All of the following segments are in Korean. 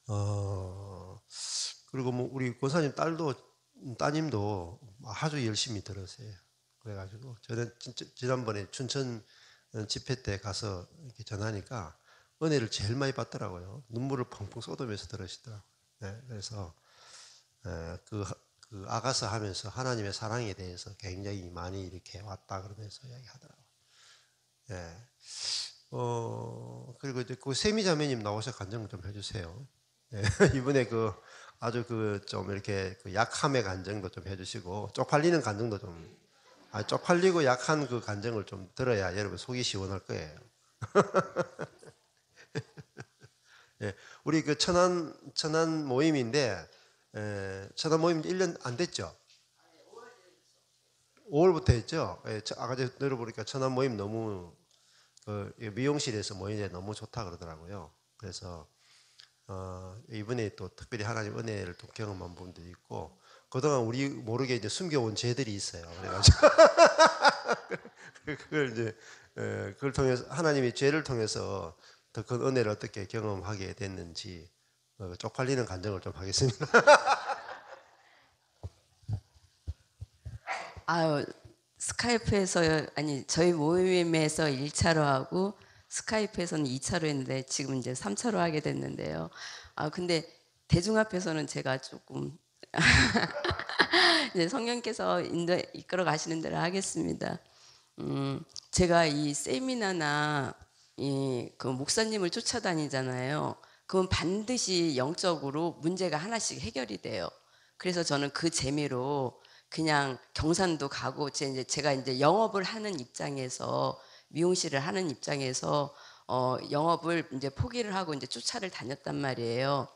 어, 그리고 뭐 우리 권사님 따님도 아주 열심히 들으세요. 그래가지고 저는 진짜 지난번에 춘천 집회 때 가서 이렇게 전하니까 은혜를 제일 많이 받더라고요. 눈물을 펑펑 쏟으면서 들으시더라고요. 네, 그래서 그 아가서 하면서 하나님의 사랑에 대해서 굉장히 많이 이렇게 왔다 그러면서 이야기하더라고요. 예. 그리고 이제 그 세미자매님 나오셔 간증 좀 해주세요. 예. 이번에 그 아주 그 좀 이렇게 그 약함의 간증도 좀 해주시고 쪽팔리는 간증도 좀 쪽팔리고 약한 그 간증을 좀 들어야 여러분 속이 시원할 거예요. 예. 우리 그 천안 모임인데 천안 모임 1년 안 됐죠? 5월부터 했죠? 예, 아까 전에 들어보니까 천안 모임 너무 그 미용실에서 모이는데 너무 좋다 그러더라고요. 그래서 이번에 또 특별히 하나님 은혜를 또 경험한 분들이 있고 그동안 우리 모르게 이제 숨겨온 죄들이 있어요. 그래가지고 그걸 이제 그걸 통해서 하나님이 죄를 통해서 더 큰 은혜를 어떻게 경험하게 됐는지 쪽팔리는 간증을 좀 하겠습니다. 아유, 스카이프에서, 아니, 저희 모임에서 1차로 하고 스카이프에서는 2차로 했는데 지금 이제 3차로 하게 됐는데요. 근데 대중 앞에서는 제가 조금 이제 성령께서 이끌어 가시는 대로 하겠습니다. 제가 이 세미나나 그 목사님을 쫓아다니잖아요. 그건 반드시 영적으로 문제가 하나씩 해결이 돼요. 그래서 저는 그 재미로 그냥 경산도 가고 제가 이제 영업을 하는 입장에서 미용실을 하는 입장에서 영업을 이제 포기를 하고 이제 쫓아를 다녔단 말이에요.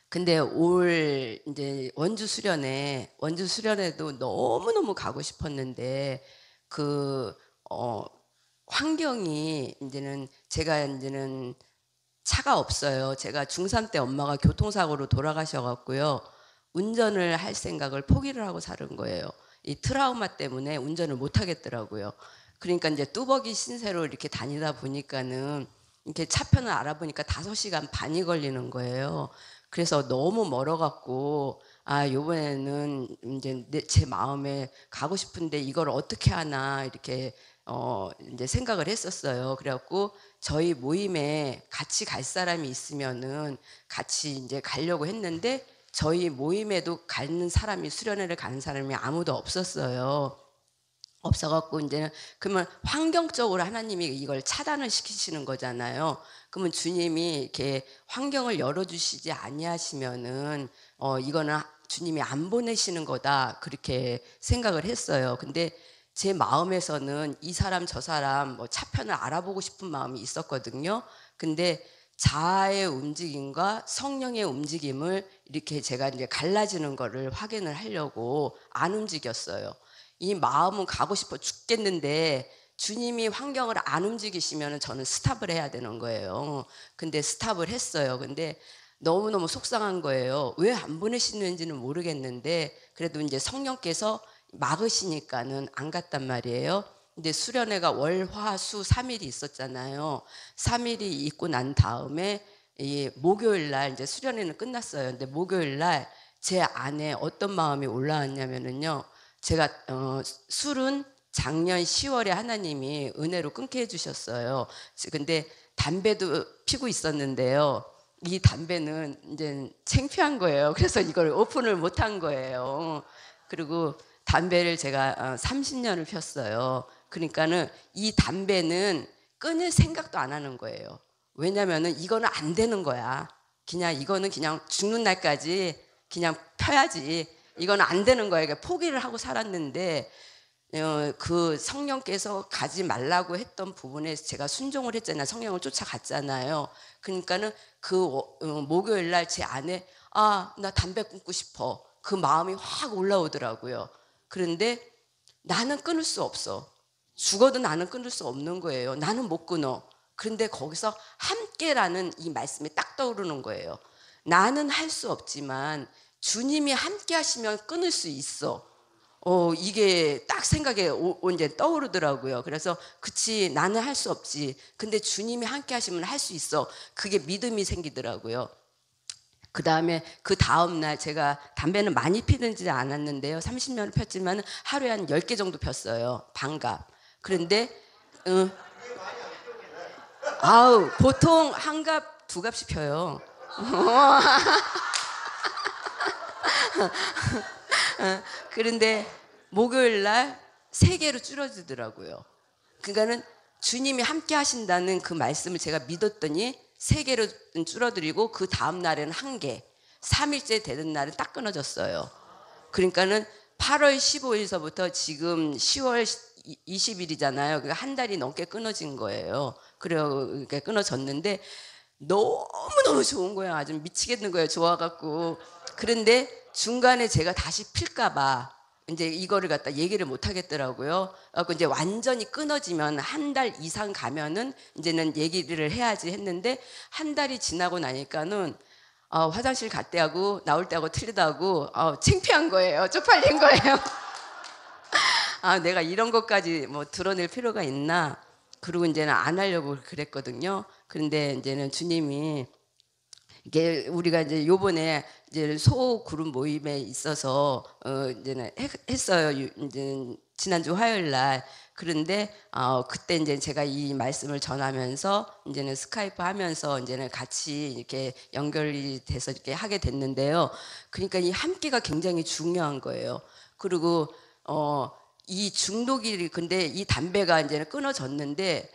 근데 올 이제 원주 수련회도 너무너무 가고 싶었는데 그 환경이 제가 차가 없어요. 제가 중3 때 엄마가 교통사고로 돌아가셔갖고요. 운전을 할 생각을 포기를 하고 사는 거예요. 이 트라우마 때문에 운전을 못 하겠더라고요. 그러니까 이제 뚜벅이 신세로 이렇게 다니다 보니까는 이렇게 차편을 알아보니까 5시간 반이 걸리는 거예요. 그래서 너무 멀어갖고 요번에는 이제 제 마음에 가고 싶은데 이걸 어떻게 하나 이렇게 이제 생각을 했었어요. 그래갖고 저희 모임에 같이 갈 사람이 있으면은 같이 이제 가려고 했는데 저희 모임에도 가는 사람이 수련회를 가는 사람이 아무도 없었어요. 없어갖고 이제는 그러면 환경적으로 하나님이 이걸 차단을 시키시는 거잖아요. 그러면 주님이 이렇게 환경을 열어주시지 아니하시면은 이거는 주님이 안 보내시는 거다 그렇게 생각을 했어요. 근데 제 마음에서는 이 사람 저 사람 뭐 차편을 알아보고 싶은 마음이 있었거든요. 근데 자아의 움직임과 성령의 움직임을 이렇게 제가 이제 갈라지는 거를 확인을 하려고 안 움직였어요. 이 마음은 가고 싶어 죽겠는데 주님이 환경을 안 움직이시면 저는 스탑을 해야 되는 거예요. 근데 스탑을 했어요. 근데 너무너무 속상한 거예요. 왜 안 보내시는지는 모르겠는데 그래도 이제 성령께서 막으시니까는 안 갔단 말이에요. 근데 수련회가 월, 화, 수 3일이 있었잖아요. 3일이 있고 난 다음에 이 목요일 날 이제 수련회는 끝났어요. 근데 목요일 날 제 안에 어떤 마음이 올라왔냐면은요. 제가 술은 작년 10월에 하나님이 은혜로 끊게 해주셨어요. 근데 담배도 피고 있었는데요. 이 담배는 이제 창피한 거예요. 그래서 이걸 오픈을 못한 거예요. 그리고 담배를 제가 30년을 폈어요. 그러니까는 이 담배는 끊을 생각도 안 하는 거예요. 왜냐면은 이거는 안 되는 거야. 이거는 그냥 죽는 날까지 그냥 펴야지. 이건 안 되는 거예요. 그러니까 포기를 하고 살았는데 그 성령께서 가지 말라고 했던 부분에 제가 순종을 했잖아요. 성령을 쫓아갔잖아요. 그러니까는 그 목요일 날 제 안에 나 담배 끊고 싶어. 그 마음이 확 올라오더라고요. 그런데 나는 끊을 수 없어. 죽어도 나는 끊을 수 없는 거예요. 나는 못 끊어. 그런데 거기서 함께라는 이 말씀이 딱 떠오르는 거예요. 나는 할 수 없지만 주님이 함께 하시면 끊을 수 있어. 이게 딱 생각에 이제 떠오르더라고요. 그래서 그치 나는 할 수 없지. 근데 주님이 함께 하시면 할 수 있어. 그게 믿음이 생기더라고요. 그 다음에 그 다음날 제가 담배는 많이 피는지 않았는데요. 30년을 폈지만 하루에 한 10개 정도 폈어요. 반갑. 그런데 아우 보통 한 갑, 두 갑씩 펴요. 그런데 목요일 날 3개로 줄어들더라고요. 그러니까는 주님이 함께 하신다는 그 말씀을 제가 믿었더니 3개로 줄어들이고 그 다음 날에는 1개, 3일째 되는 날은 딱 끊어졌어요. 그러니까는 8월 15일서부터 지금 10월 20일이잖아요. 그러니까 한 달이 넘게 끊어진 거예요. 그러니까 끊어졌는데 너무너무 좋은 거예요. 아주 미치겠는 거예요. 좋아갖고. 그런데 중간에 제가 다시 필까봐 이제 이거를 갖다 얘기를 못 하겠더라고요. 그래서 이제 완전히 끊어지면 한 달 이상 가면은 이제는 얘기를 해야지 했는데 한 달이 지나고 나니까는 화장실 갈 때하고 나올 때하고 틀리다고 창피한 거예요. 쪽팔린 거예요. 내가 이런 것까지 뭐 드러낼 필요가 있나? 그리고 이제는 안 하려고 그랬거든요. 그런데 이제는 주님이 이게 우리가 이제 요번에 이제 소그룹 모임에 있어서 이제는 했어요. 이제 지난주 화요일 날. 그런데 그때 이제 제가 이 말씀을 전하면서 이제는 스카이프 하면서 이제는 같이 이렇게 연결이 돼서 이렇게 하게 됐는데요. 그러니까 이 함께가 굉장히 중요한 거예요. 그리고 이 중독이 근데 이 담배가 이제는 끊어졌는데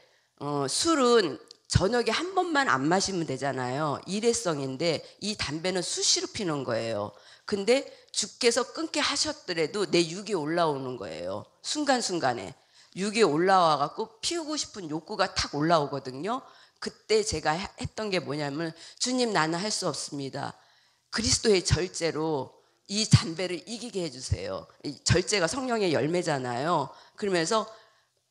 술은 저녁에 한 번만 안 마시면 되잖아요. 일회성인데 이 담배는 수시로 피는 거예요. 근데 주께서 끊게 하셨더라도 내 육이 올라오는 거예요. 순간순간에. 육이 올라와 갖고 피우고 싶은 욕구가 탁 올라오거든요. 그때 제가 했던 게 뭐냐면 주님 나는 할 수 없습니다. 그리스도의 절제로 이 담배를 이기게 해주세요. 절제가 성령의 열매잖아요. 그러면서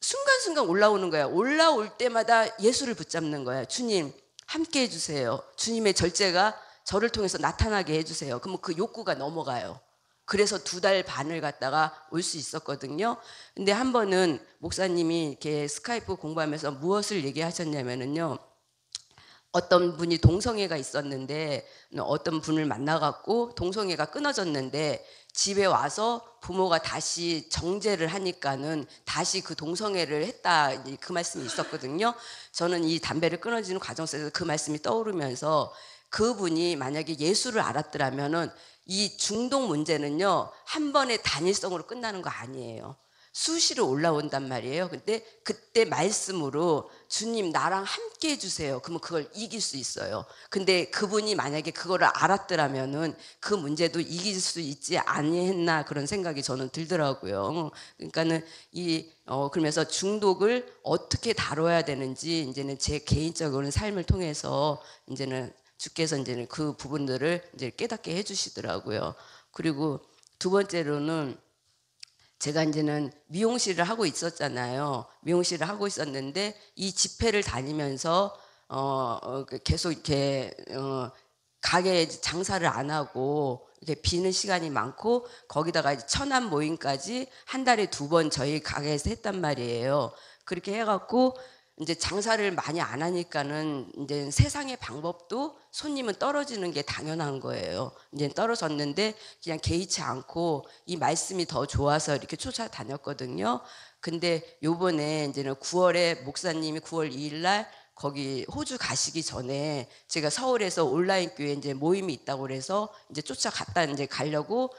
순간순간 올라오는 거야. 올라올 때마다 예수를 붙잡는 거야. 주님 함께 해주세요. 주님의 절제가 저를 통해서 나타나게 해주세요. 그러면 그 욕구가 넘어가요. 그래서 2달 반을 갔다가 올 수 있었거든요. 근데 한 번은 목사님이 이렇게 스카이프 공부하면서 무엇을 얘기하셨냐면요. 어떤 분이 동성애가 있었는데 어떤 분을 만나갖고 동성애가 끊어졌는데 집에 와서 부모가 다시 정죄를 하니까는 다시 그 동성애를 했다 그 말씀이 있었거든요. 저는 이 담배를 끊어지는 과정 속에서 그 말씀이 떠오르면서 그분이 만약에 예수를 알았더라면은 이 중독 문제는요 한 번의 단일성으로 끝나는 거 아니에요. 수시로 올라온단 말이에요. 근데 그때 말씀으로 주님 나랑 함께 해주세요. 그러면 그걸 이길 수 있어요. 근데 그분이 만약에 그거를 알았더라면은 그 문제도 이길 수 있지 아니했나 그런 생각이 저는 들더라고요. 그러니까는 그러면서 중독을 어떻게 다뤄야 되는지 이제는 제 개인적인 삶을 통해서 이제는 주께서 이제는 그 부분들을 이제 깨닫게 해주시더라고요. 그리고 두 번째로는 제가 이제는 미용실을 하고 있었잖아요. 미용실을 하고 있었는데 이 집회를 다니면서 계속 이렇게 가게에 장사를 안 하고 이렇게 비는 시간이 많고 거기다가 천안 모임까지 한 달에 2번 저희 가게에서 했단 말이에요. 그렇게 해갖고 이제 장사를 많이 안 하니까는 이제 세상의 방법도 손님은 떨어지는 게 당연한 거예요. 이제 떨어졌는데 그냥 개의치 않고 이 말씀이 더 좋아서 이렇게 쫓아다녔거든요. 근데 요번에 이제는 9월에 목사님이 9월 2일 날 거기 호주 가시기 전에 제가 서울에서 온라인 교회 이제 모임이 있다고 그래서 이제 쫓아갔다 이제 가려고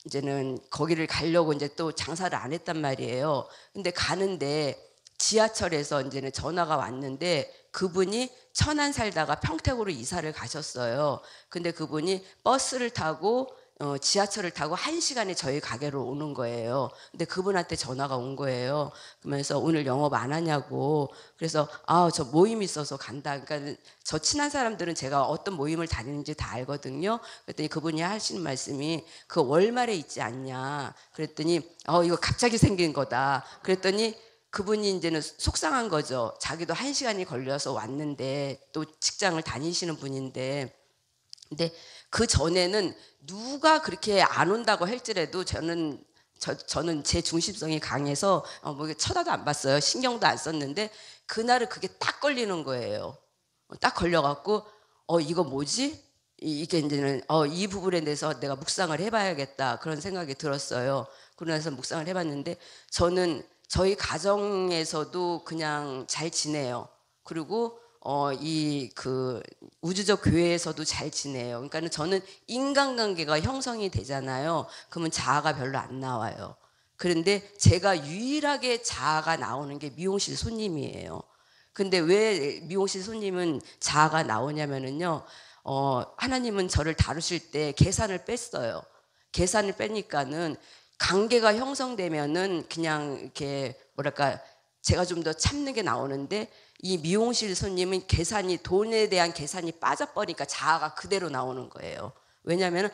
이제는 거기를 가려고 이제 또 장사를 안 했단 말이에요. 근데 가는데 지하철에서 이제는 전화가 왔는데 그분이 천안 살다가 평택으로 이사를 가셨어요. 근데 그분이 버스를 타고 지하철을 타고 1시간에 저희 가게로 오는 거예요. 근데 그분한테 전화가 온 거예요. 그러면서 오늘 영업 안 하냐고. 그래서 저 모임 있어서 간다. 그러니까 저 친한 사람들은 제가 어떤 모임을 다니는지 다 알거든요. 그랬더니 그분이 하시는 말씀이 그 월말에 있지 않냐. 그랬더니 이거 갑자기 생긴 거다. 그랬더니 그분이 이제는 속상한 거죠. 자기도 1시간이 걸려서 왔는데 또 직장을 다니시는 분인데 근데 그 전에는 누가 그렇게 안 온다고 할지라도 저는 제 중심성이 강해서 뭐 쳐다도 안 봤어요. 신경도 안 썼는데 그날은 그게 딱 걸리는 거예요. 딱 걸려갖고 이거 뭐지? 이게 이제는 이 부분에 대해서 내가 묵상을 해봐야겠다 그런 생각이 들었어요. 그러면서 묵상을 해봤는데 저는 저희 가정에서도 그냥 잘 지내요. 그리고 이 그 우주적 교회에서도 잘 지내요. 그러니까는 저는 인간관계가 형성이 되잖아요. 그러면 자아가 별로 안 나와요. 그런데 제가 유일하게 자아가 나오는 게 미용실 손님이에요. 근데 왜 미용실 손님은 자아가 나오냐면은요. 하나님은 저를 다루실 때 계산을 뺐어요. 계산을 빼니까는 관계가 형성되면은 그냥 이렇게 뭐랄까 제가 좀 더 참는 게 나오는데 이 미용실 손님은 계산이 돈에 대한 계산이 빠져버리니까 자아가 그대로 나오는 거예요. 왜냐하면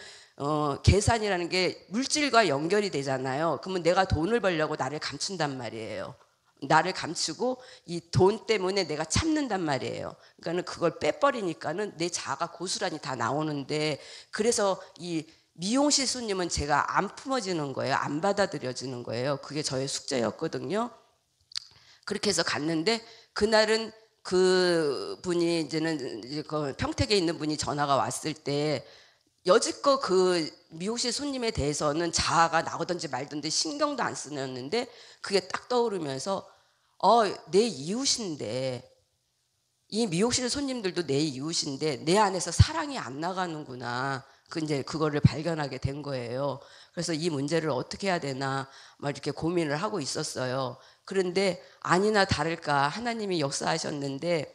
계산이라는 게 물질과 연결이 되잖아요. 그러면 내가 돈을 벌려고 나를 감춘단 말이에요. 나를 감추고 이 돈 때문에 내가 참는단 말이에요. 그러니까는 그걸 빼버리니까는 내 자아가 고스란히 다 나오는데 그래서 이 미용실 손님은 제가 안 품어지는 거예요. 안 받아들여지는 거예요. 그게 저의 숙제였거든요. 그렇게 해서 갔는데 그날은 그 분이 이제는 이제 그 평택에 있는 분이 전화가 왔을 때 여지껏 그 미용실 손님에 대해서는 자아가 나오든지 말든지 신경도 안 쓰였는데 그게 딱 떠오르면서 내 이웃인데 이 미용실 손님들도 내 이웃인데 내 안에서 사랑이 안 나가는구나. 이제 그거를 발견하게 된 거예요. 그래서 이 문제를 어떻게 해야 되나 막 이렇게 고민을 하고 있었어요. 그런데 아니나 다를까 하나님이 역사하셨는데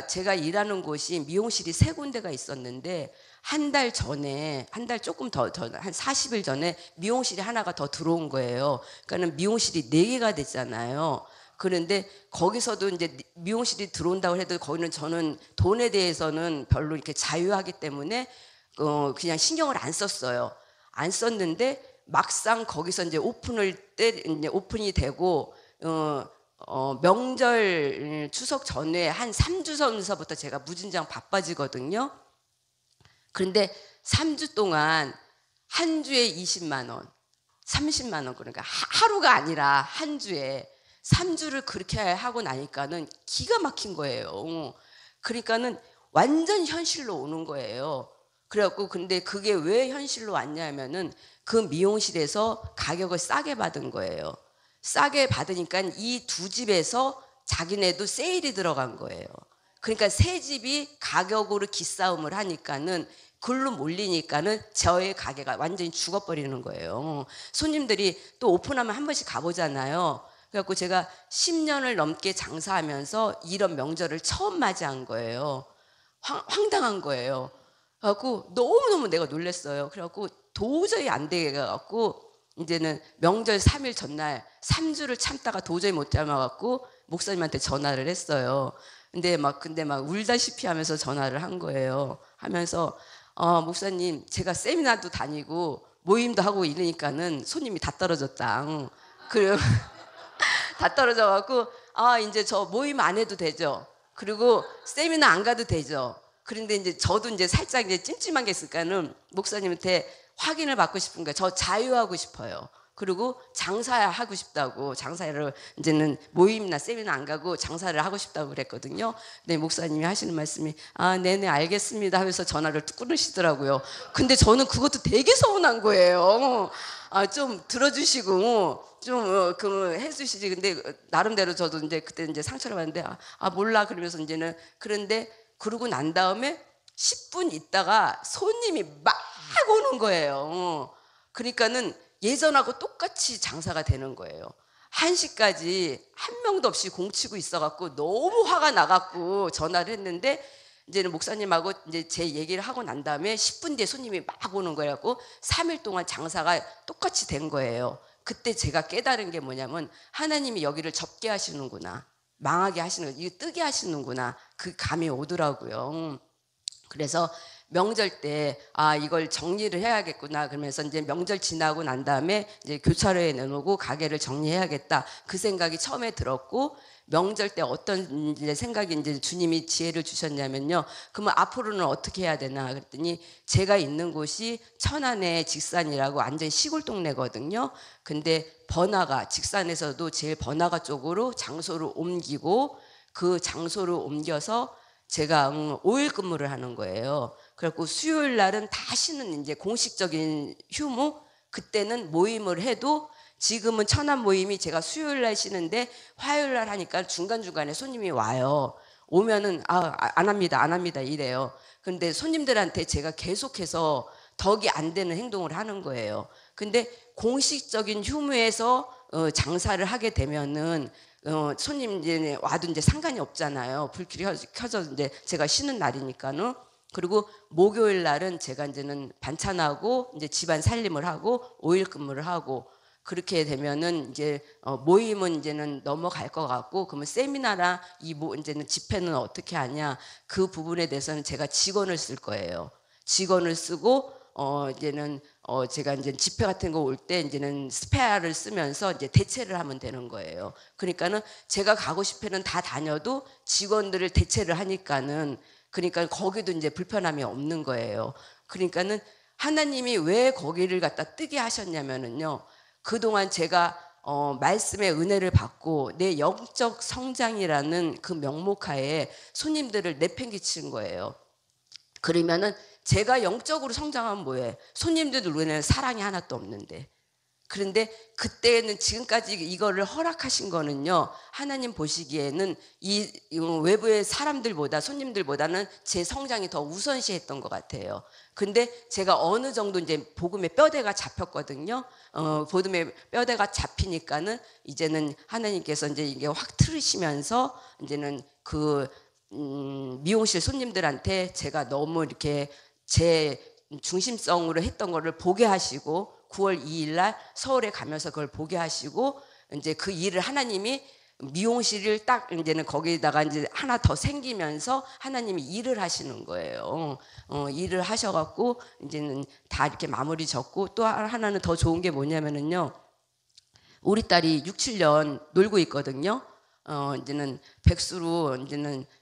제가 일하는 곳이 미용실이 3군데가 있었는데 한 달 전에 한 달 조금 더 한 40일 전에 미용실이 하나가 더 들어온 거예요. 그러니까는 미용실이 4개가 됐잖아요. 그런데 거기서도 이제 미용실이 들어온다고 해도 거기는 저는 돈에 대해서는 별로 이렇게 자유하기 때문에 그냥 신경을 안 썼어요. 안 썼는데 막상 거기서 이제 이제 오픈이 되고 명절 추석 전에 한 3주 전서부터 제가 무진장 바빠지거든요. 그런데 3주 동안 한 주에 20만 원, 30만 원 그러니까 하루가 아니라 한 주에 3주를 그렇게 하고 나니까는 기가 막힌 거예요. 그러니까는 완전 현실로 오는 거예요. 그래갖고 근데 그게 왜 현실로 왔냐면은 그 미용실에서 가격을 싸게 받은 거예요. 싸게 받으니까 이 2집에서 자기네도 세일이 들어간 거예요. 그러니까 3집이 가격으로 기싸움을 하니까는 글로 몰리니까는 저의 가게가 완전히 죽어버리는 거예요. 손님들이 또 오픈하면 한 번씩 가보잖아요. 그래갖고 제가 10년을 넘게 장사하면서 이런 명절을 처음 맞이한 거예요. 황당한 거예요. 그래갖고 너무너무 내가 놀랐어요. 그래갖고 도저히 안 되겠고 이제는 명절 3일 전날 3주를 참다가 도저히 못 참아갖고 목사님한테 전화를 했어요. 근데 막 울다시피 하면서 전화를 한 거예요. 하면서 목사님 제가 세미나도 다니고 모임도 하고 이러니까는 손님이 다 떨어졌다. 그래요. 다 떨어져갖고 이제 저 모임 안 해도 되죠. 그리고 세미나 안 가도 되죠. 그런데 이제 저도 이제 살짝 이제 찜찜한 게 있으니까는 목사님한테 확인을 받고 싶은 거예요. 저 자유하고 싶어요. 그리고 장사하고 싶다고 장사를 이제는 모임이나 세미나 안 가고 장사를 하고 싶다고 그랬거든요. 네, 목사님이 하시는 말씀이 네네 알겠습니다 하면서 전화를 뚝 끊으시더라고요. 근데 저는 그것도 되게 서운한 거예요. 좀 들어주시고 좀 해주시지. 근데 나름대로 저도 이제 그때 이제 상처를 받는데 몰라 그러면서 이제는 그런데 그러고 난 다음에 10분 있다가 손님이 막 오는 거예요. 그러니까는 예전하고 똑같이 장사가 되는 거예요. 1시까지 한 명도 없이 공치고 있어갖고 너무 화가 나갖고 전화를 했는데 이제는 목사님하고 이제 제 얘기를 하고 난 다음에 10분 뒤에 손님이 막 오는 거예요. 3일 동안 장사가 똑같이 된 거예요. 그때 제가 깨달은 게 뭐냐면 하나님이 여기를 접게 하시는구나. 망하게 하시는 거, 이거 뜨게 하시는구나. 그 감이 오더라고요. 그래서 명절 때 이걸 정리를 해야겠구나 그러면서 이제 명절 지나고 난 다음에 이제 교차로에 내놓고 가게를 정리해야겠다 그 생각이 처음에 들었고 명절 때 어떤 이제 생각이 이제 주님이 지혜를 주셨냐면요. 그러면 앞으로는 어떻게 해야 되나 그랬더니 제가 있는 곳이 천안의 직산이라고 완전 시골 동네거든요. 근데 번화가 직산에서도 제일 번화가 쪽으로 장소를 옮기고 그 장소를 옮겨서 제가 5일 근무를 하는 거예요. 그래갖고 수요일 날은 다시는 이제 공식적인 휴무, 그때는 모임을 해도 지금은 천안 모임이 제가 수요일 날 쉬는데 화요일 날 하니까 중간중간에 손님이 와요. 오면은 안 합니다, 안 합니다 이래요. 근데 손님들한테 제가 계속해서 덕이 안 되는 행동을 하는 거예요. 근데 공식적인 휴무에서 장사를 하게 되면은 손님 이제 와도 이제 상관이 없잖아요. 불길이 켜져 이제 제가 쉬는 날이니까는. 그리고 목요일 날은 제가 이제는 반찬하고 이제 집안 살림을 하고 5일 근무를 하고, 그렇게 되면은 이제 모임은 이제는 넘어갈 것 같고, 그러면 세미나나 이제는 집회는 어떻게 하냐, 그 부분에 대해서는 제가 직원을 쓸 거예요. 직원을 쓰고 이제는 제가 이제 집회 같은 거 올 때 이제는 스페어를 쓰면서 이제 대체를 하면 되는 거예요. 그러니까는 제가 가고 싶으면 다 다녀도 직원들을 대체를 하니까는, 그러니까 거기도 이제 불편함이 없는 거예요. 그러니까는 하나님이 왜 거기를 갖다 뜨게 하셨냐면은요, 그동안 제가 말씀의 은혜를 받고 내 영적 성장이라는 그 명목하에 손님들을 내팽개치는 거예요. 그러면은 제가 영적으로 성장하면 뭐예요? 손님들 눈에는 사랑이 하나도 없는데. 그런데 그때는 지금까지 이거를 허락하신 거는요, 하나님 보시기에는 이 외부의 사람들보다, 손님들보다는 제 성장이 더 우선시했던 것 같아요. 근데 제가 어느 정도 이제 복음의 뼈대가 잡혔거든요. 복음의 뼈대가 잡히니까는 이제는 하나님께서 이제 이게 확 틀으시면서 이제는 그 미용실 손님들한테 제가 너무 이렇게 제 중심성으로 했던 거를 보게 하시고, 9월 2일 날 서울에 가면서 그걸 보게 하시고, 이제 그 일을 하나님이 미용실을 딱 이제는 거기다가 이제 하나 더 생기면서 하나님이 일을 하시는 거예요. 일을 하셔갖고 이제는 다 이렇게 마무리 졌고, 또 하나는 더 좋은 게 뭐냐면은요, 우리 딸이 6, 7년 놀고 있거든요. 이제는 백수로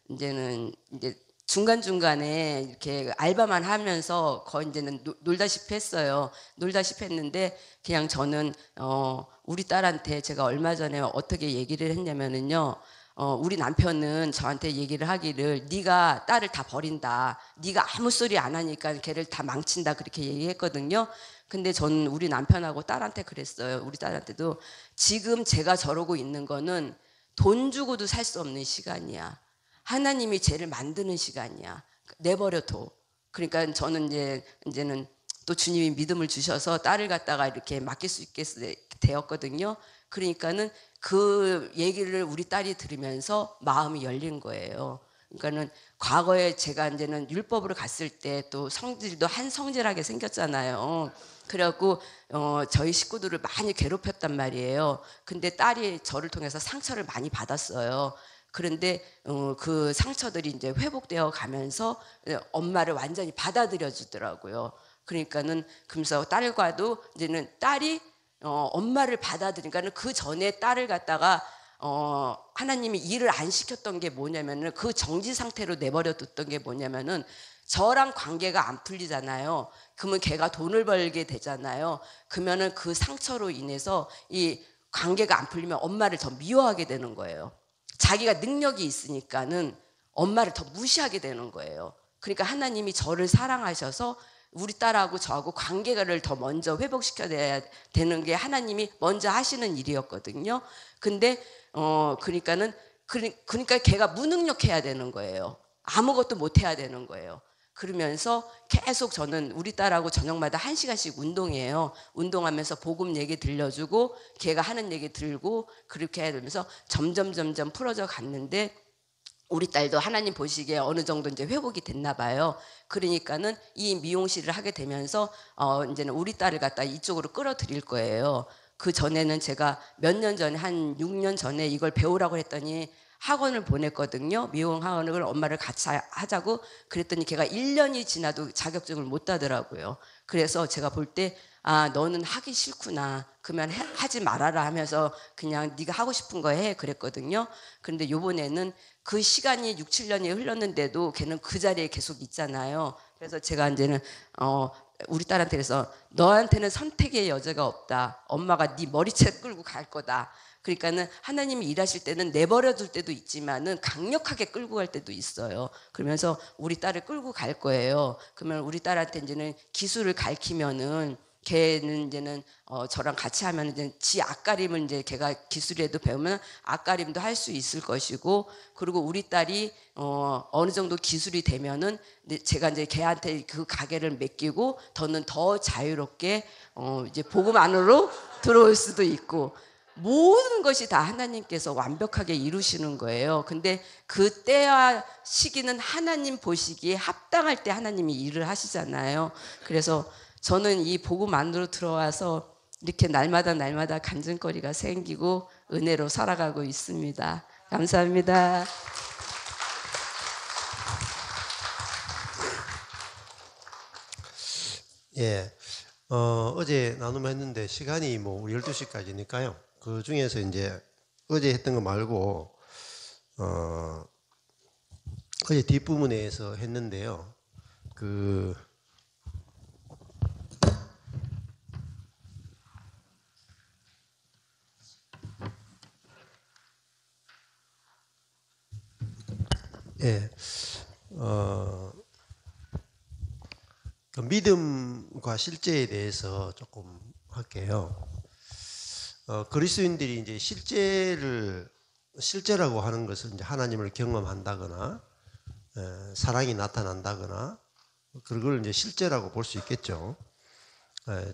이제 중간중간에 이렇게 알바만 하면서 거의 이제는 놀다시피 했어요. 놀다시피 했는데, 그냥 저는 우리 딸한테 제가 얼마 전에 어떻게 얘기를 했냐면은요, 우리 남편은 저한테 얘기를 하기를, 네가 딸을 다 버린다, 네가 아무 소리 안 하니까 걔를 다 망친다, 그렇게 얘기했거든요. 근데 저는 우리 남편하고 딸한테 그랬어요. 우리 딸한테도 지금 제가 저러고 있는 거는 돈 주고도 살 수 없는 시간이야. 하나님이 쟤를 만드는 시간이야. 내버려둬. 그러니까 저는 이제는 또 주님이 믿음을 주셔서 딸을 갖다가 이렇게 맡길 수 있게 되었거든요. 그러니까는 그 얘기를 우리 딸이 들으면서 마음이 열린 거예요. 그러니까는 과거에 제가 이제는 율법으로 갔을 때 또 성질도 한성질하게 생겼잖아요. 그래갖고 저희 식구들을 많이 괴롭혔단 말이에요. 근데 딸이 저를 통해서 상처를 많이 받았어요. 그런데 그 상처들이 이제 회복되어 가면서 엄마를 완전히 받아들여 주더라고요. 그러니까는 그러면서 딸과도 이제는 딸이 엄마를 받아들이니까는, 그 전에 딸을 갖다가 하나님이 일을 안 시켰던 게 뭐냐면은, 그 정지 상태로 내버려 뒀던 게 뭐냐면은, 저랑 관계가 안 풀리잖아요. 그러면 걔가 돈을 벌게 되잖아요. 그러면은 그 상처로 인해서 이 관계가 안 풀리면 엄마를 더 미워하게 되는 거예요. 자기가 능력이 있으니까는 엄마를 더 무시하게 되는 거예요. 그러니까 하나님이 저를 사랑하셔서 우리 딸하고 저하고 관계를 더 먼저 회복시켜야 되는 게 하나님이 먼저 하시는 일이었거든요. 근데 그러니까 걔가 무능력해야 되는 거예요. 아무것도 못 해야 되는 거예요. 그러면서 계속 저는 우리 딸하고 저녁마다 1시간씩 운동해요. 운동하면서 복음 얘기 들려주고 걔가 하는 얘기 들고, 그렇게 해야 되면서 점점 풀어져 갔는데, 우리 딸도 하나님 보시기에 어느 정도 이제 회복이 됐나 봐요. 그러니까는 이 미용실을 하게 되면서 이제는 우리 딸을 갖다 이쪽으로 끌어들일 거예요. 그 전에는 제가 몇 년 전에, 한 6년 전에 이걸 배우라고 했더니 학원을 보냈거든요. 미용 학원을 엄마를 같이 하자고 그랬더니 걔가 1년이 지나도 자격증을 못 따더라고요. 그래서 제가 볼 때, 아, 너는 하기 싫구나, 그러면 하지 말아라 하면서 그냥 네가 하고 싶은 거 해 그랬거든요. 그런데 요번에는 그 시간이 6, 7년이 흘렀는데도 걔는 그 자리에 계속 있잖아요. 그래서 제가 이제는 우리 딸한테 그래서, 너한테는 선택의 여지가 없다. 엄마가 네 머리채 끌고 갈 거다. 그러니까는 하나님이 일하실 때는 내버려 둘 때도 있지만은 강력하게 끌고 갈 때도 있어요. 그러면서 우리 딸을 끌고 갈 거예요. 그러면 우리 딸한테 이제는 기술을 가르치면은 걔는 이제는 저랑 같이 하면 이제 지 앞가림을 이제 걔가 기술에도 배우면 앞가림도 할 수 있을 것이고, 그리고 우리 딸이 어느 정도 기술이 되면은 제가 이제 걔한테 그 가게를 맡기고 더는 더 자유롭게 이제 복음 안으로 들어올 수도 있고, 모든 것이 다 하나님께서 완벽하게 이루시는 거예요. 근데 그 때와 시기는 하나님 보시기에 합당할 때 하나님이 일을 하시잖아요. 그래서 저는 이 복음 안으로 들어와서 이렇게 날마다 간증거리가 생기고 은혜로 살아가고 있습니다. 감사합니다. 예. 어제 나눔했는데 시간이 뭐 우리 12시까지니까요. 그 중에서 이제 어제 했던 거 말고 어제 뒷부분에서 했는데요. 예. 그 믿음과 실제에 대해서 조금 할게요. 그리스도인들이 이제 실제라고 하는 것은 이제 하나님을 경험한다거나 사랑이 나타난다거나 그걸 이제 실제라고 볼 수 있겠죠.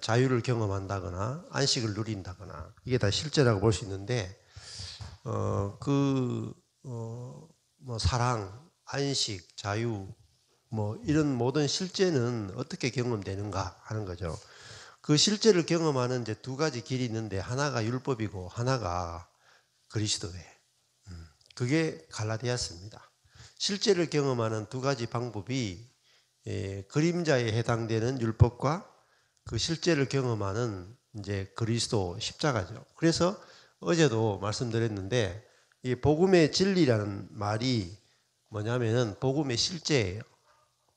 자유를 경험한다거나 안식을 누린다거나 이게 다 실제라고 볼 수 있는데 뭐 사랑, 안식, 자유 뭐 이런 모든 실제는 어떻게 경험되는가 하는 거죠. 그 실제를 경험하는 이제 두 가지 길이 있는데 하나가 율법이고 하나가 그리스도예요. 그게 갈라디아서입니다. 실제를 경험하는 두 가지 방법이 그림자에 해당되는 율법과 그 실제를 경험하는 이제 그리스도 십자가죠. 그래서 어제도 말씀드렸는데 이 복음의 진리라는 말이 뭐냐면은 복음의 실제예요.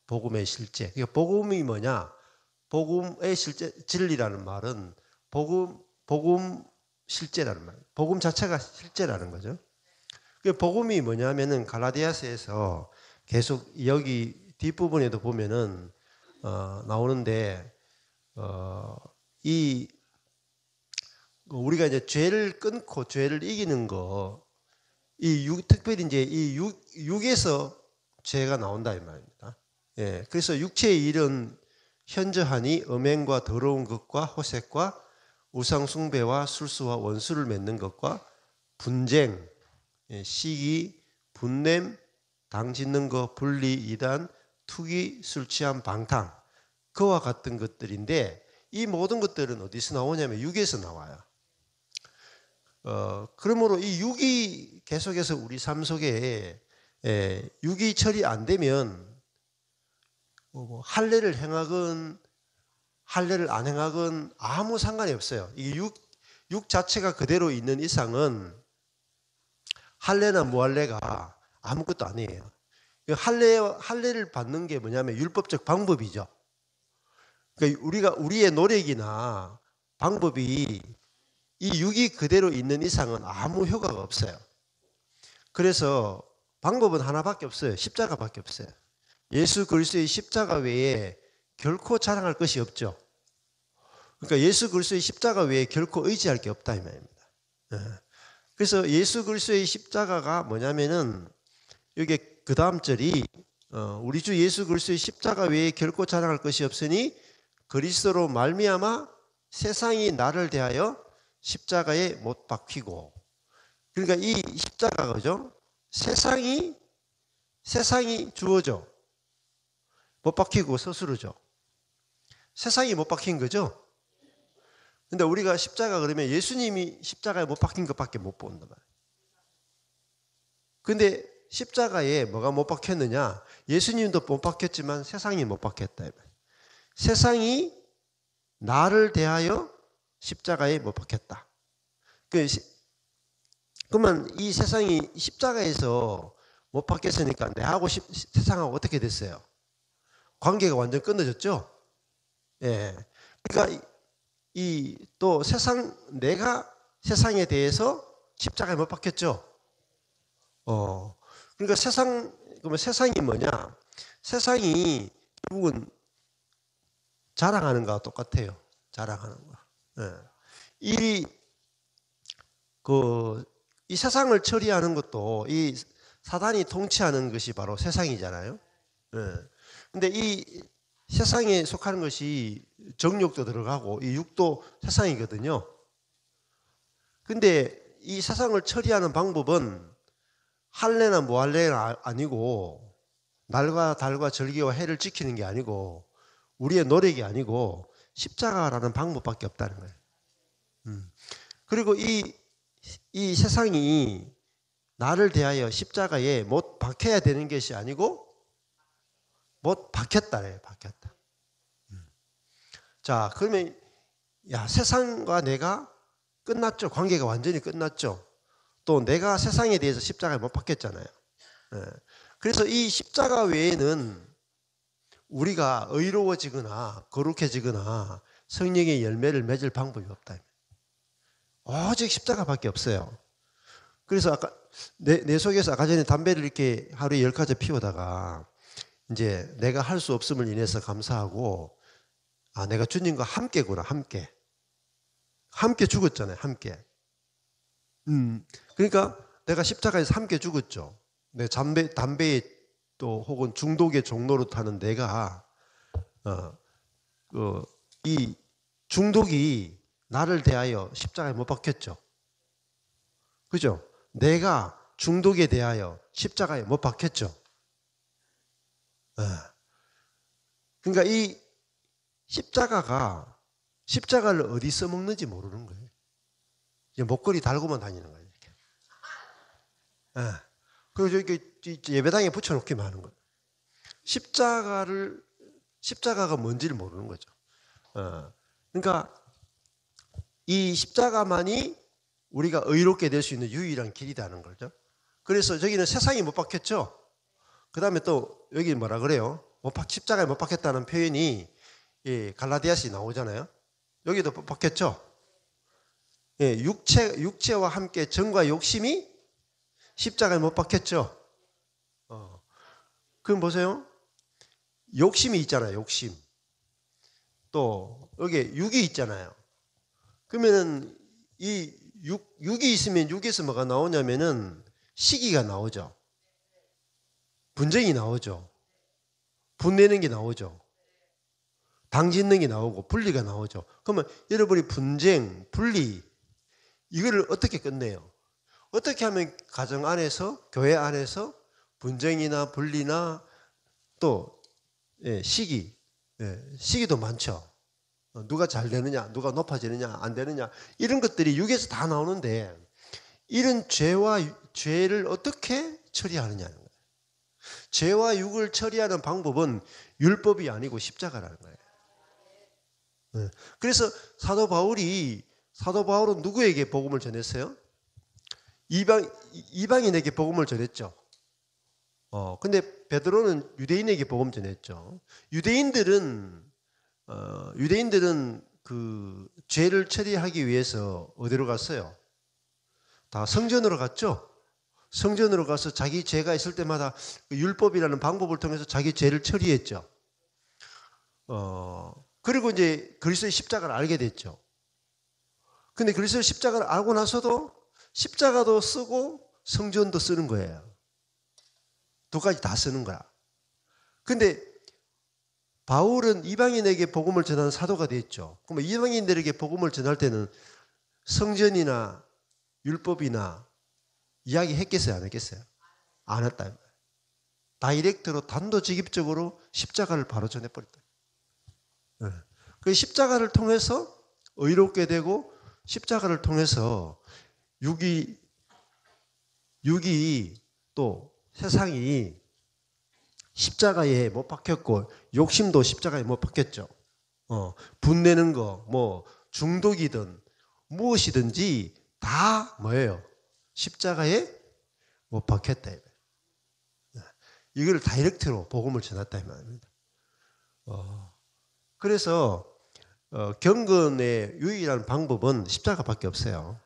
복음의 실제. 그러니까 복음이 뭐냐? 복음의 실제, 진리라는 말은 복음 실제라는 말. 복음 자체가 실제라는 거죠. 그 복음이 뭐냐면은 갈라디아서에서 계속 여기 뒷부분에도 보면은 나오는데 이 우리가 이제 죄를 끊고 죄를 이기는 거, 특별히 이제 이 육에서 죄가 나온다 이 말입니다. 예, 그래서 육체의 일은 현저하니 음행과 더러운 것과 호색과 우상 숭배와 술수와 원수를 맺는 것과 분쟁, 시기, 분냄, 당 짓는 것, 분리, 이단, 투기, 술 취함, 방탕, 그와 같은 것들인데 이 모든 것들은 어디서 나오냐면 육에서 나와요. 그러므로 이 육이 계속해서 우리 삶 속에 육이 처리 안 되면 뭐 할례를 행하건 할례를 안 행하건 아무 상관이 없어요. 이 육 자체가 그대로 있는 이상은 할례나 무할례가 아무것도 아니에요. 할례를 받는 게 뭐냐면 율법적 방법이죠. 그러니까 우리의 노력이나 방법이 이 육이 그대로 있는 이상은 아무 효과가 없어요. 그래서 방법은 하나밖에 없어요. 십자가밖에 없어요. 예수 그리스도의 십자가 외에 결코 자랑할 것이 없죠. 그러니까 예수 그리스도의 십자가 외에 결코 의지할 게 없다 이 말입니다. 그래서 예수 그리스도의 십자가가 뭐냐면은 여기 그 다음 절이 우리 주 예수 그리스도의 십자가 외에 결코 자랑할 것이 없으니 그리스도로 말미암아 세상이 나를 대하여 십자가에 못 박히고, 그러니까 이 십자가가 그죠? 세상이 주어져 못 박히고 스스로죠. 세상이 못 박힌 거죠. 근데 우리가 십자가 그러면 예수님이 십자가에 못 박힌 것밖에 못 본단 말이에요. 근데 십자가에 뭐가 못 박혔느냐? 예수님도 못 박혔지만 세상이 못 박혔다. 세상이 나를 대하여 십자가에 못 박혔다. 그러면 이 세상이 십자가에서 못 박혔으니까 내하고 세상하고 어떻게 됐어요? 관계가 완전 끊어졌죠. 예. 그러니까 또 내가 세상에 대해서 십자가에 못 박혔죠. 그러니까 그러면 세상이 뭐냐? 세상이 결국은 자랑하는 거와 똑같아요. 자랑하는 거. 예. 이 세상을 처리하는 것도 이 사단이 통치하는 것이 바로 세상이잖아요. 예. 근데 이 세상에 속하는 것이 정욕도 들어가고 이 육도 세상이거든요. 근데 이 세상을 처리하는 방법은 할래나 뭐 할래가 아니고 날과 달과 절기와 해를 지키는 게 아니고 우리의 노력이 아니고 십자가라는 방법밖에 없다는 거예요. 그리고 이 세상이 나를 대하여 십자가에 못 박혀야 되는 것이 아니고 못 박혔다래요. 박혔다. 자, 그러면 세상과 내가 끝났죠. 관계가 완전히 끝났죠. 또 내가 세상에 대해서 십자가에 못 박혔잖아요. 그래서 이 십자가 외에는 우리가 의로워지거나 거룩해지거나 성령의 열매를 맺을 방법이 없다. 오직 십자가밖에 없어요. 그래서 아까 내 속에서 아까 전에 담배를 이렇게 하루에 10가지 피우다가 이제 내가 할 수 없음을 인해서 감사하고 내가 주님과 함께구나. 함께 죽었잖아요. 함께. 그러니까 내가 십자가에서 함께 죽었죠. 내 담배에 또 혹은 중독의 종로로 타는 내가 이 중독이 나를 대하여 십자가에 못 박혔죠. 그죠? 내가 중독에 대하여 십자가에 못 박혔죠. 그러니까 이 십자가를 어디 써먹는지 모르는 거예요. 이제 목걸이 달고만 다니는 거예요. 이렇게. 그리고 이렇게 예배당에 붙여놓기만 하는 거예요. 십자가가 뭔지를 모르는 거죠. 그러니까 이 십자가만이 우리가 의롭게 될 수 있는 유일한 길이라는 거죠. 그래서 저기는 세상이 못 박혔죠. 그 다음에 또 여기 뭐라 그래요? 십자가에 못 박혔다는 표현이 갈라디아서에 나오잖아요. 여기도 못 박혔죠. 육체와 함께 정과 욕심이 십자가에 못 박혔죠. 그럼 보세요. 욕심이 있잖아요. 욕심. 또 여기 육이 있잖아요. 그러면은 이 육이 있으면 육에서 뭐가 나오냐면은 시기가 나오죠. 분쟁이 나오죠. 분내는 게 나오죠. 당짓는 게 나오고 분리가 나오죠. 그러면 여러분이 분쟁, 분리 이거를 어떻게 끝내요? 어떻게 하면 가정 안에서 교회 안에서 분쟁이나 분리나 또 시기도 많죠. 누가 잘 되느냐, 누가 높아지느냐, 안 되느냐 이런 것들이 육에서 다 나오는데 이런 죄를 어떻게 처리하느냐는 거예요. 죄와 육을 처리하는 방법은 율법이 아니고 십자가라는 거예요. 그래서 사도 바울은 누구에게 복음을 전했어요? 이방인에게 복음을 전했죠. 근데 베드로는 유대인에게 복음 전했죠. 유대인들은 그 죄를 처리하기 위해서 어디로 갔어요? 다 성전으로 갔죠. 성전으로 가서 자기 죄가 있을 때마다 그 율법이라는 방법을 통해서 자기 죄를 처리했죠. 그리고 이제 그리스도의 십자가를 알게 됐죠. 근데 그리스도의 십자가를 알고 나서도 십자가도 쓰고 성전도 쓰는 거예요. 두 가지 다 쓰는 거야. 근데 바울은 이방인에게 복음을 전하는 사도가 됐죠. 그럼 이방인들에게 복음을 전할 때는 성전이나 율법이나 이야기했겠어요? 안 했겠어요? 안 했다. 다이렉트로 단도직입적으로 십자가를 바로 전해버렸다. 그 십자가를 통해서 의롭게 되고 십자가를 통해서 육이 또 세상이 십자가에 못 박혔고 욕심도 십자가에 못 박혔죠. 분내는 거, 뭐 중독이든 무엇이든지 다 뭐예요? 십자가에 못 박혔다. 이걸 다이렉트로 복음을 전했다 이 말입니다. 그래서 경건의 유일한 방법은 십자가밖에 없어요.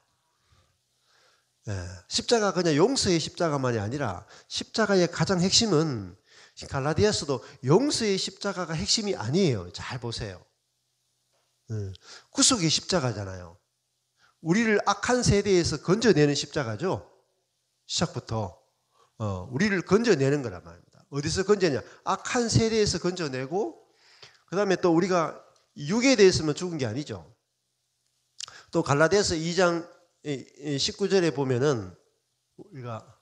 십자가 그냥 용서의 십자가만이 아니라 십자가의 가장 핵심은 갈라디아서도 용서의 십자가가 핵심이 아니에요. 잘 보세요. 구속의 십자가잖아요. 우리를 악한 세대에서 건져내는 십자가죠. 시작부터 우리를 건져내는 거란 말입니다. 어디서 건져내냐? 악한 세대에서 건져내고 그 다음에 또 우리가 육에 대해서만 죽은 게 아니죠. 또 갈라디아서 2장 19절에 보면은 우리가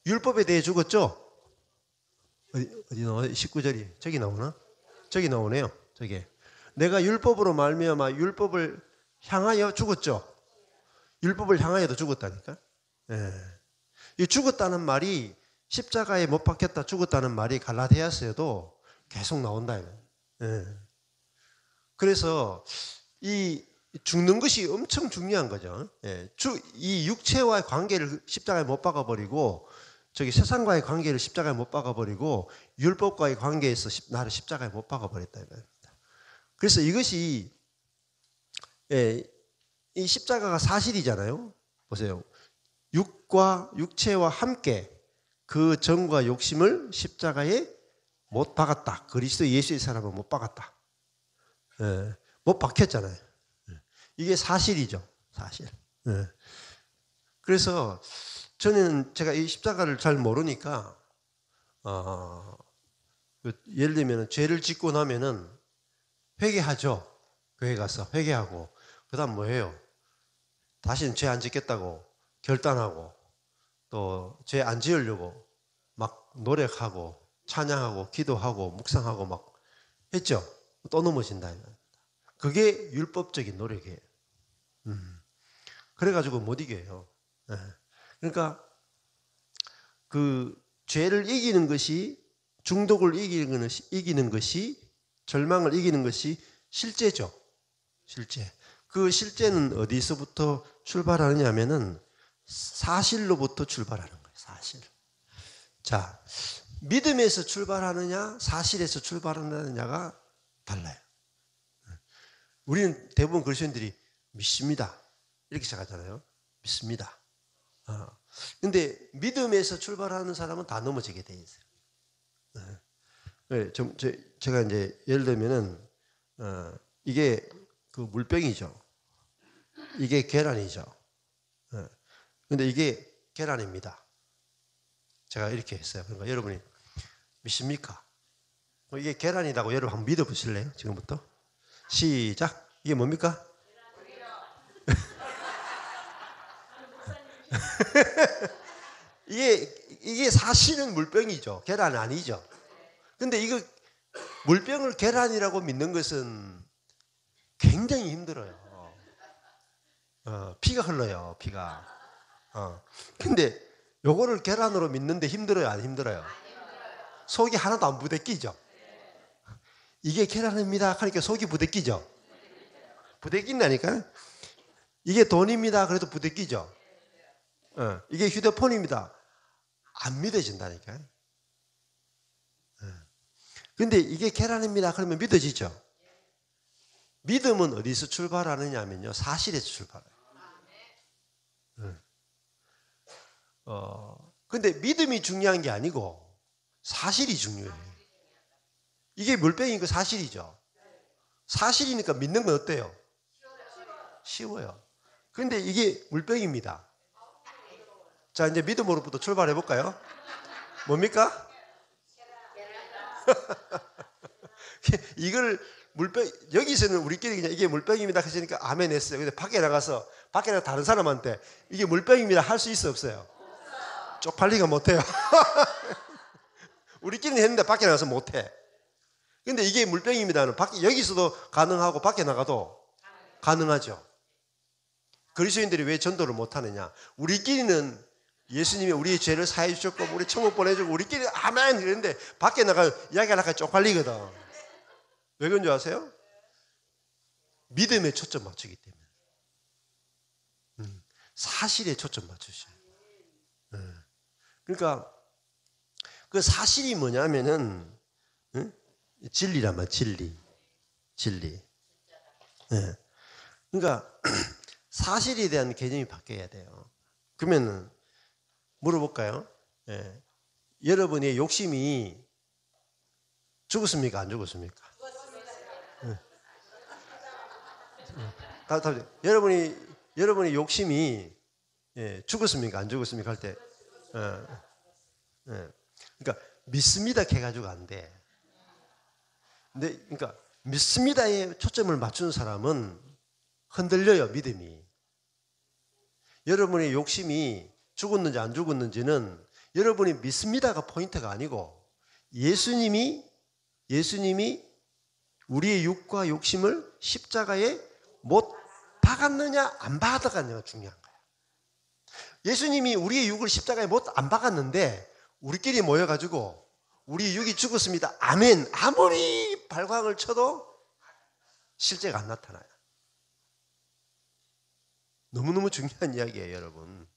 율법에 대해 죽었죠. 어디 나와? 19절이 저기 나오나? 저기 나오네요. 저기 내가 율법으로 말미암아 율법을 향하여 죽었죠. 율법을 향하여도 죽었다니까. 이 죽었다는 말이 십자가에 못 박혔다 죽었다는 말이 갈라디아서에도 계속 나온다. 그래서 이 죽는 것이 엄청 중요한 거죠. 이 육체와의 관계를 십자가에 못 박아버리고 저기 세상과의 관계를 십자가에 못 박아버리고 율법과의 관계에서 나를 십자가에 못 박아버렸다. 그래서 이것이 이 십자가가 사실이잖아요. 보세요. 육체와 함께 그 정과 욕심을 십자가에 못 박았다. 그리스도 예수의 사람은 못 박았다. 못 박혔잖아요. 이게 사실이죠. 사실. 그래서 저는 제가 이 십자가를 잘 모르니까 예를 들면 죄를 짓고 나면은 회개하죠. 교회 가서 회개하고 그 다음 뭐예요? 다시는 죄 안 짓겠다고 결단하고 또 죄 안 지으려고 막 노력하고 찬양하고 기도하고 묵상하고 막 했죠. 또 넘어진다. 그게 율법적인 노력이에요. 그래가지고 못 이겨요. 그러니까 그 죄를 이기는 것이 중독을 이기는 것이 절망을 이기는 것이 실제죠. 실제. 그 실제는 어디서부터 출발하느냐 하면은 사실로부터 출발하는 거예요. 사실. 자, 믿음에서 출발하느냐 사실에서 출발하느냐가 달라요. 우리는 대부분 그리스도인들이 믿습니다. 이렇게 시작하잖아요. 믿습니다. 근데 믿음에서 출발하는 사람은 다 넘어지게 돼 있어요. 제가 이제 예를 들면은 이게 그 물병이죠. 이게 계란이죠. 근데 이게 계란입니다. 제가 이렇게 했어요. 그러니까 여러분이 믿습니까? 이게 계란이라고 여러분 한번 믿어보실래요? 지금부터 시작. 이게 뭡니까? 이게 사실은 물병이죠. 계란 아니죠. 근데 이거 물병을 계란이라고 믿는 것은 굉장히 힘들어요. 피가 흘러요. 피가. 근데 요거를 계란으로 믿는데 힘들어요? 안 힘들어요? 속이 하나도 안 부대끼죠. 이게 계란입니다 하니까 속이 부대끼죠. 부대낀다니까. 이게 돈입니다 그래도 부대끼죠. 이게 휴대폰입니다. 안 믿어진다니까. 근데 이게 계란입니다 그러면 믿어지죠. 믿음은 어디서 출발하느냐면요. 사실에서 출발해요. 근데 믿음이 중요한 게 아니고 사실이 중요해요. 이게 물병이니까 사실이죠. 사실이니까 믿는 건 어때요? 쉬워요. 근데 이게 물병입니다. 자, 이제 믿음으로부터 출발해 볼까요? 뭡니까? 이걸 물병, 여기서는 우리끼리 그냥 이게 물병입니다 하시니까 아멘 했어요. 근데 밖에 나가서 다른 사람한테 이게 물병입니다 할 수 있어 없어요? 쪽팔리가 못해요. 우리끼리는 했는데 밖에 나가서 못해. 근데 이게 물병입니다는 여기서도 가능하고 밖에 나가도 가능하죠. 그리스도인들이 왜 전도를 못하느냐? 우리끼리는 예수님이 우리의 죄를 사해 주셨고 우리 천국 보내주고 우리끼리 아멘 이랬는데 밖에 나가 이야기하려니까 쪽팔리거든. 왜 그런 줄 아세요? 믿음에 초점 맞추기 때문에. 사실에 초점 맞추셔요. 그러니까 그 사실이 뭐냐면은 진리란 말, 진리. 그러니까 사실에 대한 개념이 바뀌어야 돼요. 그러면 물어볼까요? 예. 여러분의 욕심이 죽었습니까? 안 죽었습니까? 예. 여러분의 욕심이 죽었습니까? 안 죽었습니까? 할 때. 그러니까 믿습니다 해가지고 안 돼. 근데 그러니까 믿습니다에 초점을 맞추는 사람은 흔들려요, 믿음이. 여러분의 욕심이 죽었는지 안 죽었는지는 여러분이 믿습니다가 포인트가 아니고 예수님이 우리의 육과 욕심을 십자가에 못 박았느냐 안 박았느냐가 중요한 거야. 예수님이 우리의 육을 십자가에 못 안 박았는데 우리끼리 모여가지고 우리 육이 죽었습니다. 아멘. 아무리 발광을 쳐도 실제가 안 나타나요. 너무너무 중요한 이야기예요, 여러분.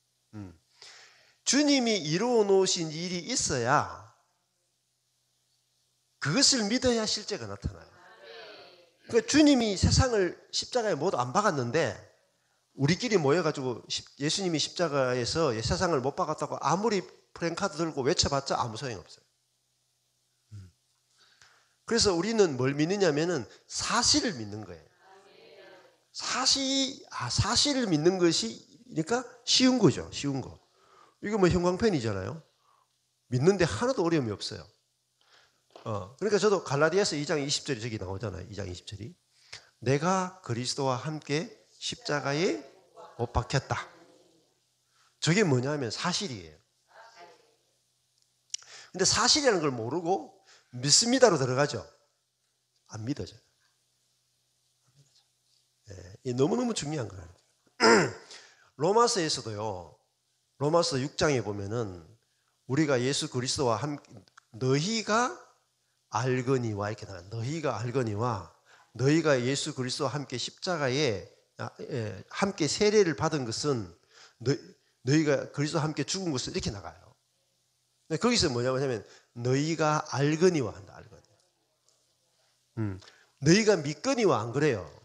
주님이 이루어 놓으신 일이 있어야 그것을 믿어야 실제가 나타나요. 그러니까 주님이 세상을 십자가에 모두 안 박았는데 우리끼리 모여가지고 예수님이 십자가에서 세상을 못 박았다고 아무리 프랭카드 들고 외쳐봤자 아무 소용없어요. 그래서 우리는 뭘 믿느냐면은 사실을 믿는 거예요. 사실을 믿는 것이 그러니까 쉬운 거죠. 쉬운 거. 이거 뭐 형광펜이잖아요. 믿는데 하나도 어려움이 없어요. 그러니까 저도 갈라디아서 2장 20절이 저기 나오잖아요. 2장 20절이. 내가 그리스도와 함께 십자가에 못 박혔다. 저게 뭐냐면 사실이에요. 근데 사실이라는 걸 모르고 믿습니다로 들어가죠. 안 믿어져요. 이 너무너무 중요한 거예요. 로마서에서도요. 로마서 6장에 보면은 우리가 예수 그리스도와 함께 너희가 알거니와 이렇게 나와요. 너희가 알거니와 너희가 예수 그리스도와 함께 십자가에 함께 세례를 받은 것은 너희가 그리스도와 함께 죽은 것은 이렇게 나가요. 거기서 뭐냐고 하면 너희가 알거니와 한다. 알거니. 너희가 믿거니와 안 그래요.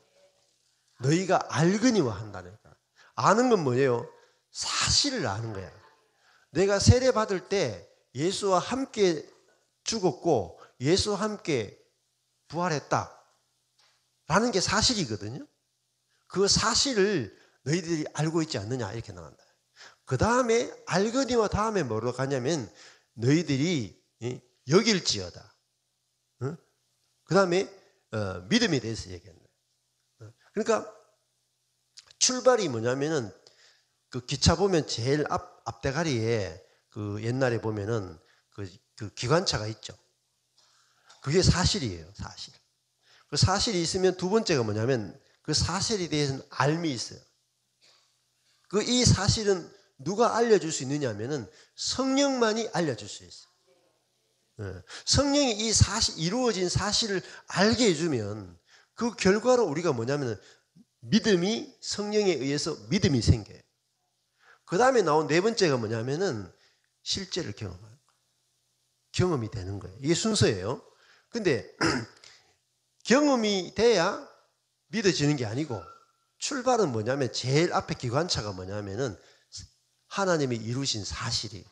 너희가 알거니와 한다니까. 아는 건 뭐예요? 사실을 아는 거야. 내가 세례 받을 때 예수와 함께 죽었고 예수와 함께 부활했다. 라는 게 사실이거든요. 그 사실을 너희들이 알고 있지 않느냐 이렇게 나간다. 그 다음에 알거니와 다음에 뭐로 가냐면 너희들이 여길지어다. 그 다음에 믿음에 대해서 얘기한다. 그러니까 출발이 뭐냐면은 그 기차 보면 제일 앞대가리에 그 옛날에 보면은 그 기관차가 있죠. 그게 사실이에요. 사실. 그 사실이 있으면 두 번째가 뭐냐면 그 사실에 대해서는 알미 있어요. 그 이 사실은 누가 알려줄 수 있느냐면은 성령만이 알려줄 수 있어요. 성령이 이 사실, 이루어진 사실을 알게 해주면 그 결과로 우리가 뭐냐면 믿음이 성령에 의해서 믿음이 생겨요. 그 다음에 나온 네 번째가 뭐냐면은 실제를 경험하는 거예요. 경험이 되는 거예요. 이게 순서예요. 근데 경험이 돼야 믿어지는 게 아니고 출발은 뭐냐면 제일 앞에 기관차가 뭐냐면은 하나님이 이루신 사실이.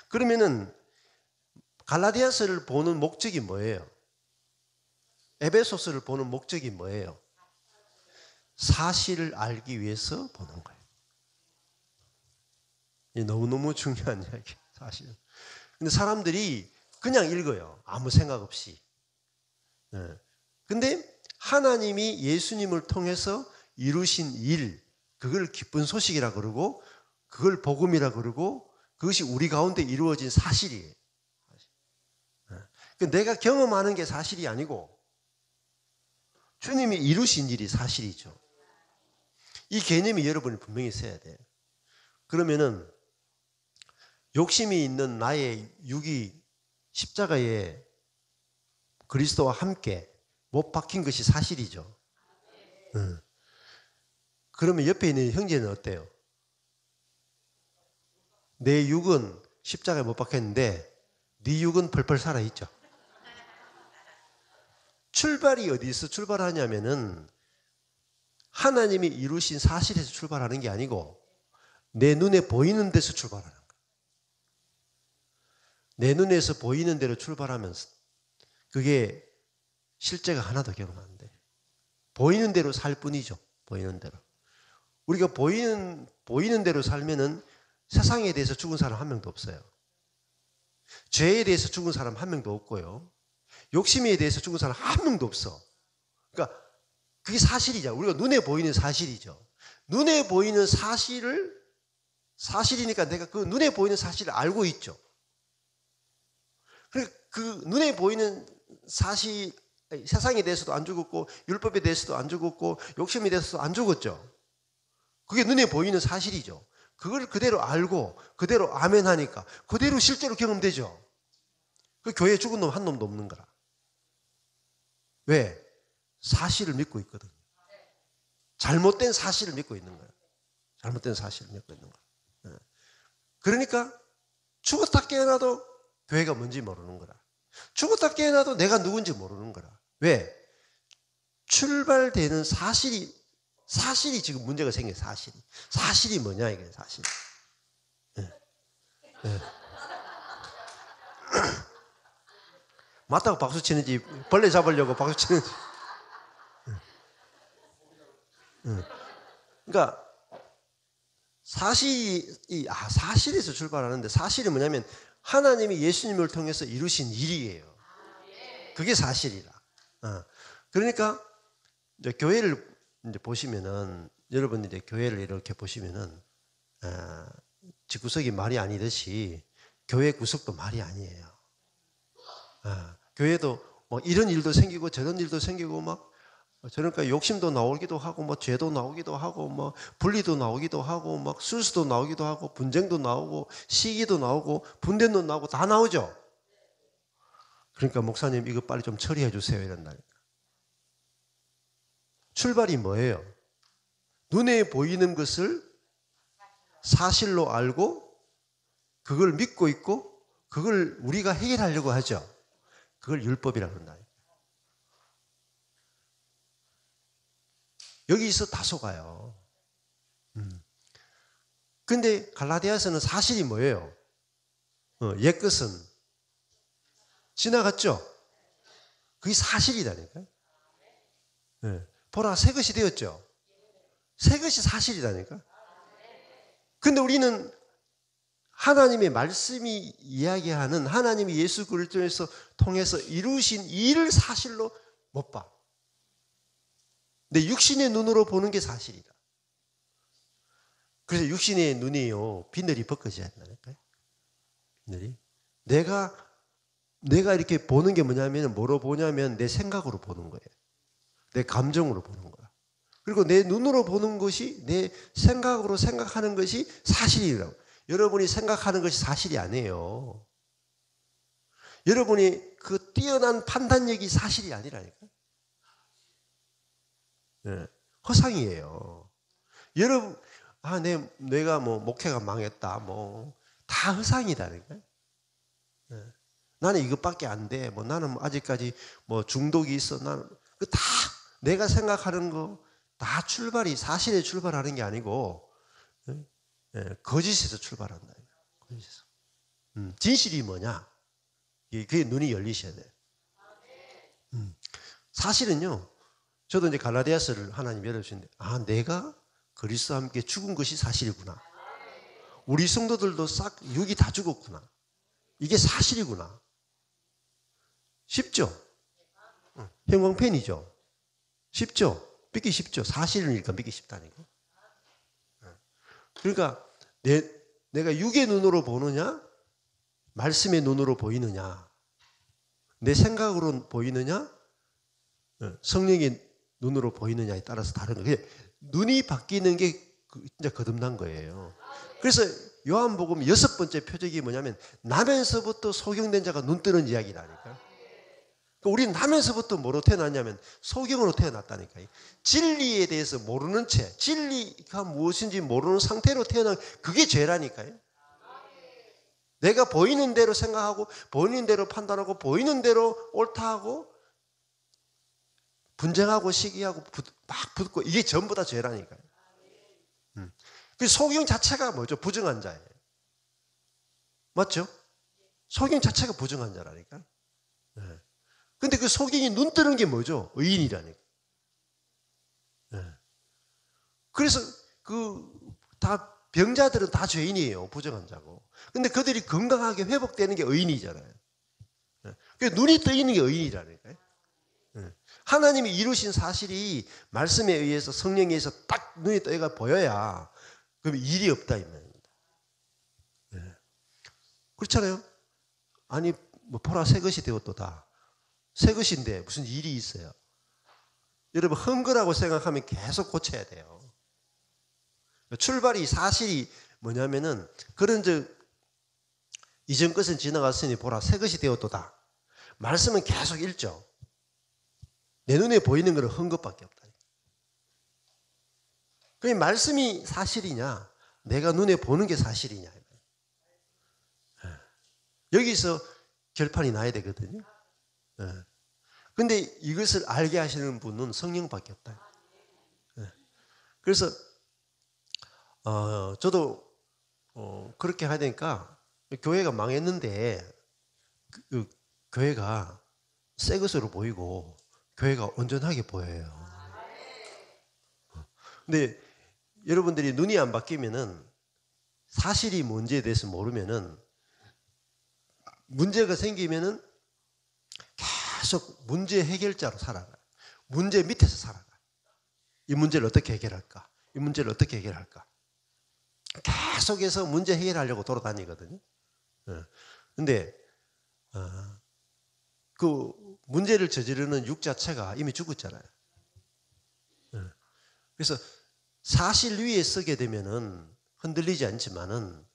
그러면은 갈라디아서를 보는 목적이 뭐예요? 에베소서를 보는 목적이 뭐예요? 사실을 알기 위해서 보는 거예요. 이게 너무너무 중요한 이야기, 사실. 근데 사람들이 그냥 읽어요. 아무 생각 없이. 근데 하나님이 예수님을 통해서 이루신 일, 그걸 기쁜 소식이라 그러고, 그걸 복음이라 그러고, 그것이 우리 가운데 이루어진 사실이에요. 내가 경험하는 게 사실이 아니고, 주님이 이루신 일이 사실이죠. 이 개념이 여러분이 분명히 있어야 돼요. 그러면은 욕심이 있는 나의 육이 십자가에 그리스도와 함께 못 박힌 것이 사실이죠. 그러면 옆에 있는 형제는 어때요? 내 육은 십자가에 못 박혔는데 네 육은 펄펄 살아있죠. 출발이 어디서 출발하냐면은 하나님이 이루신 사실에서 출발하는 게 아니고 내 눈에 보이는 데서 출발하는 거예요. 내 눈에서 보이는 대로 출발하면서 그게 실제가 하나도 경험 안 돼. 보이는 대로 살 뿐이죠. 보이는 대로. 우리가 보이는 대로 살면은 세상에 대해서 죽은 사람 한 명도 없어요. 죄에 대해서 죽은 사람 한 명도 없고요. 욕심에 대해서 죽은 사람 한 명도 없어. 그러니까 그게 사실이죠. 우리가 눈에 보이는 사실이죠. 눈에 보이는 사실이니까 내가 그 눈에 보이는 사실을 알고 있죠. 그 눈에 보이는 사실, 세상에 대해서도 안 죽었고 율법에 대해서도 안 죽었고 욕심에 대해서도 안 죽었죠. 그게 눈에 보이는 사실이죠. 그걸 그대로 알고 그대로 아멘하니까 그대로 실제로 경험되죠. 그 교회에 죽은 놈 한 놈도 없는 거라. 왜? 사실을 믿고 있거든. 잘못된 사실을 믿고 있는 거야. 잘못된 사실을 믿고 있는 거야. 그러니까 죽었다 깨어나도 교회가 뭔지 모르는 거라. 죽었다 깨어나도 내가 누군지 모르는 거라. 왜? 출발되는 사실이 지금 문제가 생겨. 사실이 뭐냐 이게 사실. 맞다고 박수 치는지 벌레 잡으려고 박수 치는지. 그러니까 사실에서 출발하는데 사실이 뭐냐면 하나님이 예수님을 통해서 이루신 일이에요. 그게 사실이라. 그러니까 이제 교회를 이제 보시면은 여러분 이제 교회를 이렇게 보시면은 집구석이 말이 아니듯이 교회 구석도 말이 아니에요. 교회도 뭐 이런 일도 생기고 저런 일도 생기고 막 저러니까 욕심도 나오기도 하고 뭐 죄도 나오기도 하고 뭐 분리도 나오기도 하고 막 술수도 나오기도 하고 분쟁도 나오고 시기도 나오고 분쟁도 나오고 다 나오죠. 그러니까 목사님 이거 빨리 좀 처리해 주세요 이런다니까. 출발이 뭐예요? 눈에 보이는 것을 사실로 알고 그걸 믿고 있고 그걸 우리가 해결하려고 하죠. 그걸 율법이라고 한다. 여기서 다 속아요. 근데 갈라디아서는 사실이 뭐예요? 옛것은 지나갔죠? 그게 사실이라니까요. 보라 새것이 되었죠? 새것이 사실이라니까. 근데 우리는 하나님의 말씀이 이야기하는 하나님이 예수 그리스도에서 통해서 이루신 일을 사실로 못 봐. 근데 육신의 눈으로 보는 게 사실이다. 그래서 육신의 눈이요 비늘이 벗겨져야 한다니까요. 비늘이. 내가 이렇게 보는 게 뭐냐면 뭐로 보냐면 내 생각으로 보는 거예요. 내 감정으로 보는 거야. 그리고 내 눈으로 보는 것이 내 생각으로 생각하는 것이 사실이라고. 여러분이 생각하는 것이 사실이 아니에요. 여러분이 그 뛰어난 판단력이 사실이 아니라니까. 허상이에요. 여러분, 내가 뭐 목회가 망했다, 뭐 다 허상이다니까. 나는 이것밖에 안 돼. 뭐 나는 아직까지 뭐 중독이 있어. 나는 그 다 내가 생각하는 거 다 출발이 사실에 출발하는 게 아니고 거짓에서 출발한다. 거짓에서. 진실이 뭐냐? 그게 눈이 열리셔야 돼. 사실은요. 저도 이제 갈라디아서를 하나님 열어주는데 내가 그리스도와 함께 죽은 것이 사실이구나. 우리 성도들도 싹 육이 다 죽었구나. 이게 사실이구나. 쉽죠? 형광펜이죠? 쉽죠? 믿기 쉽죠? 사실이니까 믿기 쉽다니까. 그러니까 내가 육의 눈으로 보느냐? 말씀의 눈으로 보이느냐? 내 생각으로 보이느냐? 성령의 눈으로 보이느냐에 따라서 다른 거예요. 눈이 바뀌는 게 진짜 거듭난 거예요. 그래서 요한복음 6번째 표적이 뭐냐면 나면서부터 소경된 자가 눈 뜨는 이야기라니까요. 우리는 나면서부터 뭐로 태어났냐면 소경으로 태어났다니까요. 진리에 대해서 모르는 채 진리가 무엇인지 모르는 상태로 태어난 그게 죄라니까요. 내가 보이는 대로 생각하고 보이는 대로 판단하고 보이는 대로 옳다 하고 분쟁하고 시기하고 막 붙고 이게 전부 다 죄라니까요. 그 소경 자체가 뭐죠? 부정한 자예요. 맞죠? 소경 자체가 부정한 자라니까. 예. 근데 그 소경이 눈 뜨는 게 뭐죠? 의인이라니까. 예. 그래서 다 병자들은 다 죄인이에요. 부정한 자고. 근데 그들이 건강하게 회복되는 게 의인이잖아요. 그 눈이 떠 있는 게 의인이라니까요. 하나님이 이루신 사실이 말씀에 의해서 성령에 의해서 딱 눈이 떠가 보여야 그럼 일이 없다 이 말입니다. 그렇잖아요. 아니 뭐 보라 새 것이 되었도다. 새 것인데 무슨 일이 있어요. 여러분 흠거라고 생각하면 계속 고쳐야 돼요. 출발이 사실이 뭐냐면은 그런 이전 것은 지나갔으니 보라 새 것이 되었도다. 말씀은 계속 읽죠. 내 눈에 보이는 것은 흠 것밖에 없다. 그 말씀이 사실이냐 내가 눈에 보는 게 사실이냐. 여기서 결판이 나야 되거든요. 그런데 이것을 알게 하시는 분은 성령밖에 없다. 그래서 저도 그렇게 하니까 교회가 망했는데 그 교회가 새 것으로 보이고 교회가 온전하게 보여요. 근데 여러분들이 눈이 안 바뀌면은 사실이 뭔지에 대해서 모르면은 문제가 생기면은 계속 문제 해결자로 살아가요. 문제 밑에서 살아가요. 이 문제를 어떻게 해결할까? 이 문제를 어떻게 해결할까? 계속해서 문제 해결하려고 돌아다니거든요. 그런데 그 문제를 저지르는 육 자체가 이미 죽었잖아요. 그래서 사실 위에 쓰게 되면은 흔들리지 않지만은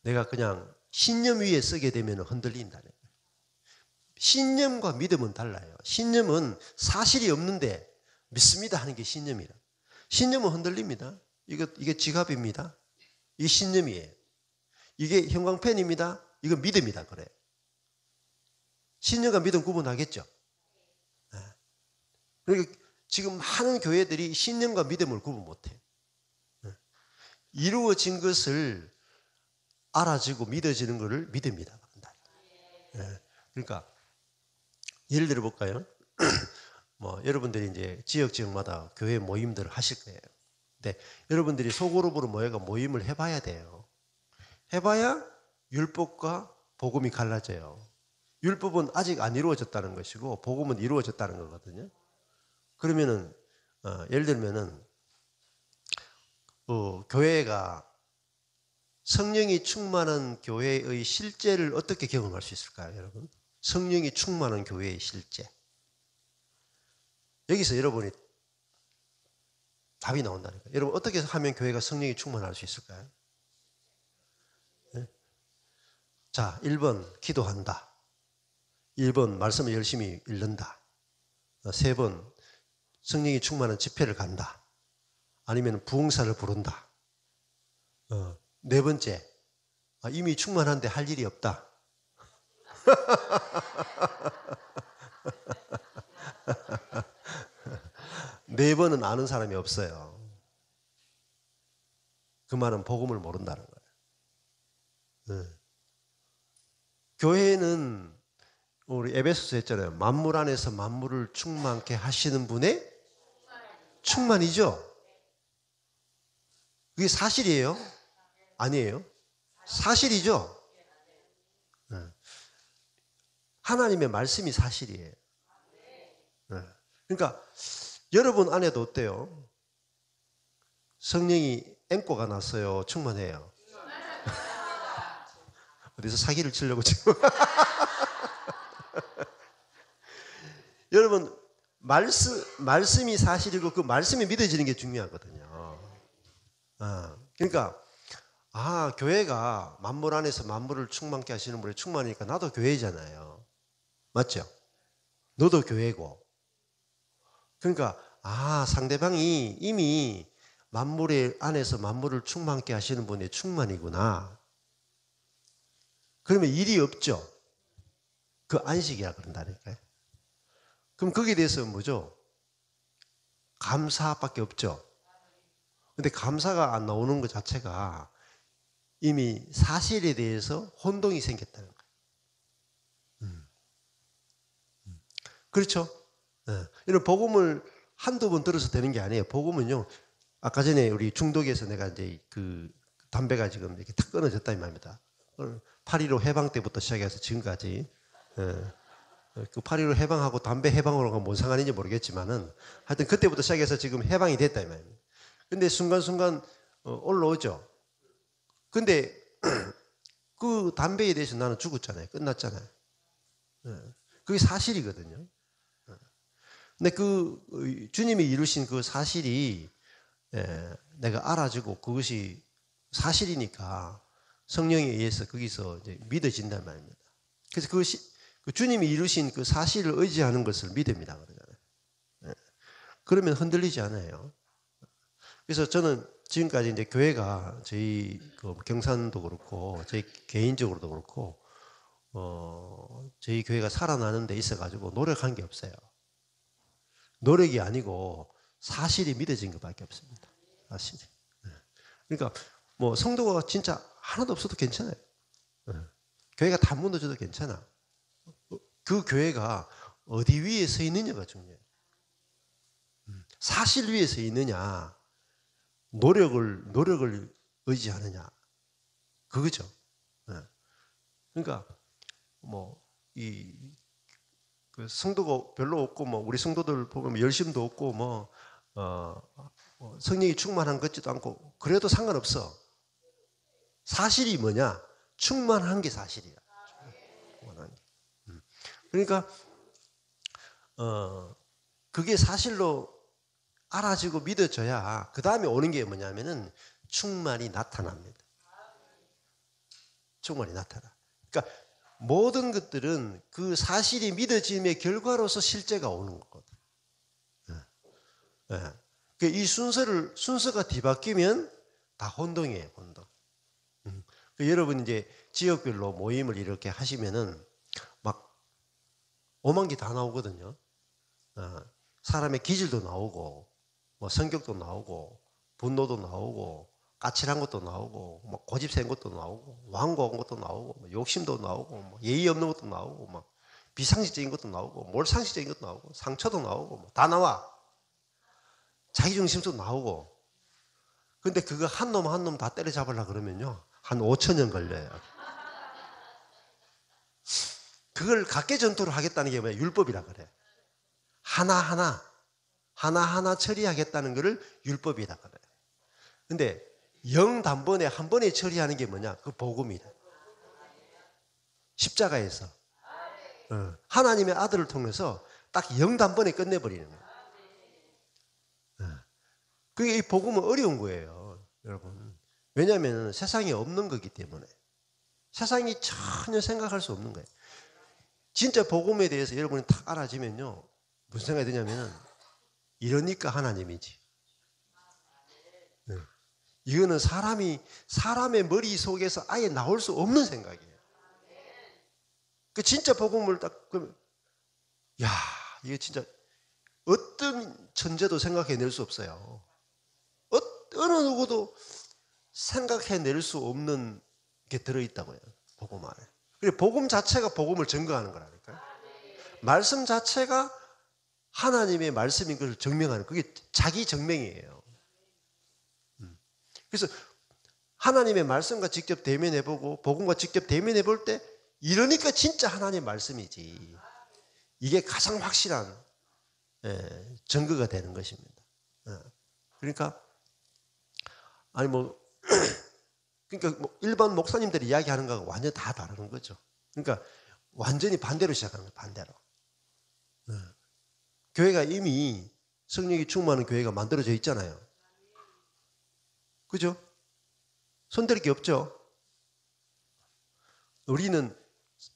내가 그냥 신념 위에 쓰게 되면 흔들린다는 거예요. 신념과 믿음은 달라요. 신념은 사실이 없는데 믿습니다 하는 게 신념이라. 신념은 흔들립니다. 이게 지갑입니다. 이게 신념이에요. 이게 형광펜입니다. 이거 믿음이다 그래. 신념과 믿음 구분하겠죠. 그러니까 지금 많은 교회들이 신념과 믿음을 구분 못해. 이루어진 것을 알아지고 믿어지는 것을 믿음이다. 그러니까 예를 들어 볼까요? 뭐 여러분들이 이제 지역마다 교회 모임들을 하실 거예요. 근데 여러분들이 소그룹으로 모여가 모임을 해봐야 돼요. 해봐야 율법과 복음이 갈라져요. 율법은 아직 안 이루어졌다는 것이고 복음은 이루어졌다는 거거든요. 그러면은 예를 들면은 교회가 성령이 충만한 교회의 실제를 어떻게 경험할 수 있을까요, 여러분? 성령이 충만한 교회의 실제. 여기서 여러분이 답이 나온다니까요. 여러분 어떻게 하면 교회가 성령이 충만할 수 있을까요? 네? 자, 1번 기도한다. 1번 말씀을 열심히 읽는다. 3번 성령이 충만한 집회를 간다. 아니면 부흥사를 부른다. 4번째 이미 충만한데 할 일이 없다. 네 번은 아는 사람이 없어요. 그 말은 복음을 모른다는 거예요. 교회는 우리 에베소서 했잖아요. 만물 안에서 만물을 충만케 하시는 분의 충만이죠. 그게 사실이에요? 아니에요? 사실이죠. 하나님의 말씀이 사실이에요. 그러니까 여러분 안에도 어때요? 성령이 앵꼬가 났어요? 충만해요? 어디서 사기를 치려고 지금. 여러분 말씀이 사실이고 그 말씀이 믿어지는 게 중요하거든요. 그러니까 교회가 만물 안에서 만물을 충만케 하시는 분이 충만이니까 나도 교회잖아요. 맞죠? 너도 교회고. 그러니까 상대방이 이미 만물 안에서 만물을 충만케 하시는 분이 충만이구나. 그러면 일이 없죠. 그 안식이라 그런다니까요. 그럼 거기에 대해서 뭐죠? 감사밖에 없죠. 근데 감사가 안 나오는 것 자체가 이미 사실에 대해서 혼동이 생겼다는 거예요. 그렇죠? 예. 이런 복음을 한두 번 들어서 되는 게 아니에요. 복음은요, 아까 전에 우리 중독에서 내가 이제 그 담배가 지금 이렇게 탁 끊어졌다 이 말입니다. 8.15 해방 때부터 시작해서 지금까지. 예. 그 8.15 해방하고 담배 해방으로가 뭔 상관인지 모르겠지만은 하여튼 그때부터 시작해서 지금 해방이 됐다 이 말입니다. 근데 순간순간 올라오죠. 근데 그 담배에 대해서 나는 죽었잖아요. 끝났잖아요. 그게 사실이거든요. 근데 그 주님이 이루신 그 사실이 내가 알아지고 그것이 사실이니까 성령에 의해서 거기서 이제 믿어진단 말입니다. 그래서 그것이 그 주님이 이루신 그 사실을 의지하는 것을 믿음이라고 그러잖아요. 그러면 흔들리지 않아요. 그래서 저는 지금까지 이제 교회가 저희 그 경산도 그렇고 저희 개인적으로도 그렇고 저희 교회가 살아나는 데 있어가지고 노력한 게 없어요. 노력이 아니고 사실이 믿어진 것밖에 없습니다. 사실이. 그러니까 뭐 성도가 진짜 하나도 없어도 괜찮아요. 교회가 다 무너져도 괜찮아. 그 교회가 어디 위에 서 있느냐가 중요해요. 사실 위에 서 있느냐, 노력을 의지하느냐, 그거죠. 그러니까 그 성도가 별로 없고 뭐 우리 성도들 보면 열심도 없고 성령이 충만한 것 같지도 않고 그래도 상관없어. 사실이 뭐냐? 충만한 게 사실이야. 충만한 게. 그러니까 그게 사실로 알아지고 믿어져야 그 다음에 오는 게 뭐냐면은 충만이 나타납니다. 충만이 나타나. 그러니까 모든 것들은 그 사실이 믿어짐의 결과로서 실제가 오는 거거든. 이 순서가 뒤바뀌면 다 혼동이에요, 혼동. 여러분 이제 지역별로 모임을 이렇게 하시면은 막 오만 개 다 나오거든요. 사람의 기질도 나오고, 뭐 성격도 나오고, 분노도 나오고, 까칠한 것도 나오고, 뭐 고집 센 것도 나오고, 완고한 것도 나오고, 뭐 욕심도 나오고, 뭐 예의 없는 것도 나오고, 막 비상식적인 것도 나오고, 몰상식적인 것도 나오고, 상처도 나오고, 뭐 다 나와. 자기중심도 나오고. 근데 그거 한 놈 한 놈 다 때려잡으려고 그러면요, 한 5,000년 걸려요. 그걸 각계전투를 하겠다는 게 뭐야? 율법이라 그래. 하나하나 처리하겠다는 것을 율법이라 그래. 근데 영단번에 한 번에 처리하는 게 뭐냐? 그 복음이다. 십자가에서 하나님의 아들을 통해서 딱 영단번에 끝내버리는 거예요. 그게 이 복음은 어려운 거예요, 여러분. 왜냐하면 세상에 없는 거기 때문에. 세상이 전혀 생각할 수 없는 거예요. 진짜 복음에 대해서 여러분이 딱 알아지면요, 무슨 생각이 드냐면은 이러니까 하나님이지. 이거는 사람의 머릿속에서 아예 나올 수 없는 생각이에요. 그 진짜 복음을 딱 그러면, 야, 이게 진짜 어떤 천재도 생각해낼 수 없어요. 어느 누구도 생각해낼 수 없는 게 들어있다고요, 복음 안에. 그리고 복음 자체가 복음을 증거하는 거라니까요. 말씀 자체가 하나님의 말씀인 것을 증명하는, 그게 자기 증명이에요. 그래서 하나님의 말씀과 직접 대면해보고 복음과 직접 대면해볼 때 이러니까 진짜 하나님의 말씀이지. 이게 가장 확실한 증거가 되는 것입니다. 그러니까 그러니까 일반 목사님들이 이야기하는 거하고 완전히 다 다른 거죠. 그러니까 완전히 반대로 시작하는 거예요, 반대로. 교회가 이미 성령이 충만한 교회가 만들어져 있잖아요. 그죠? 손댈 게 없죠. 우리는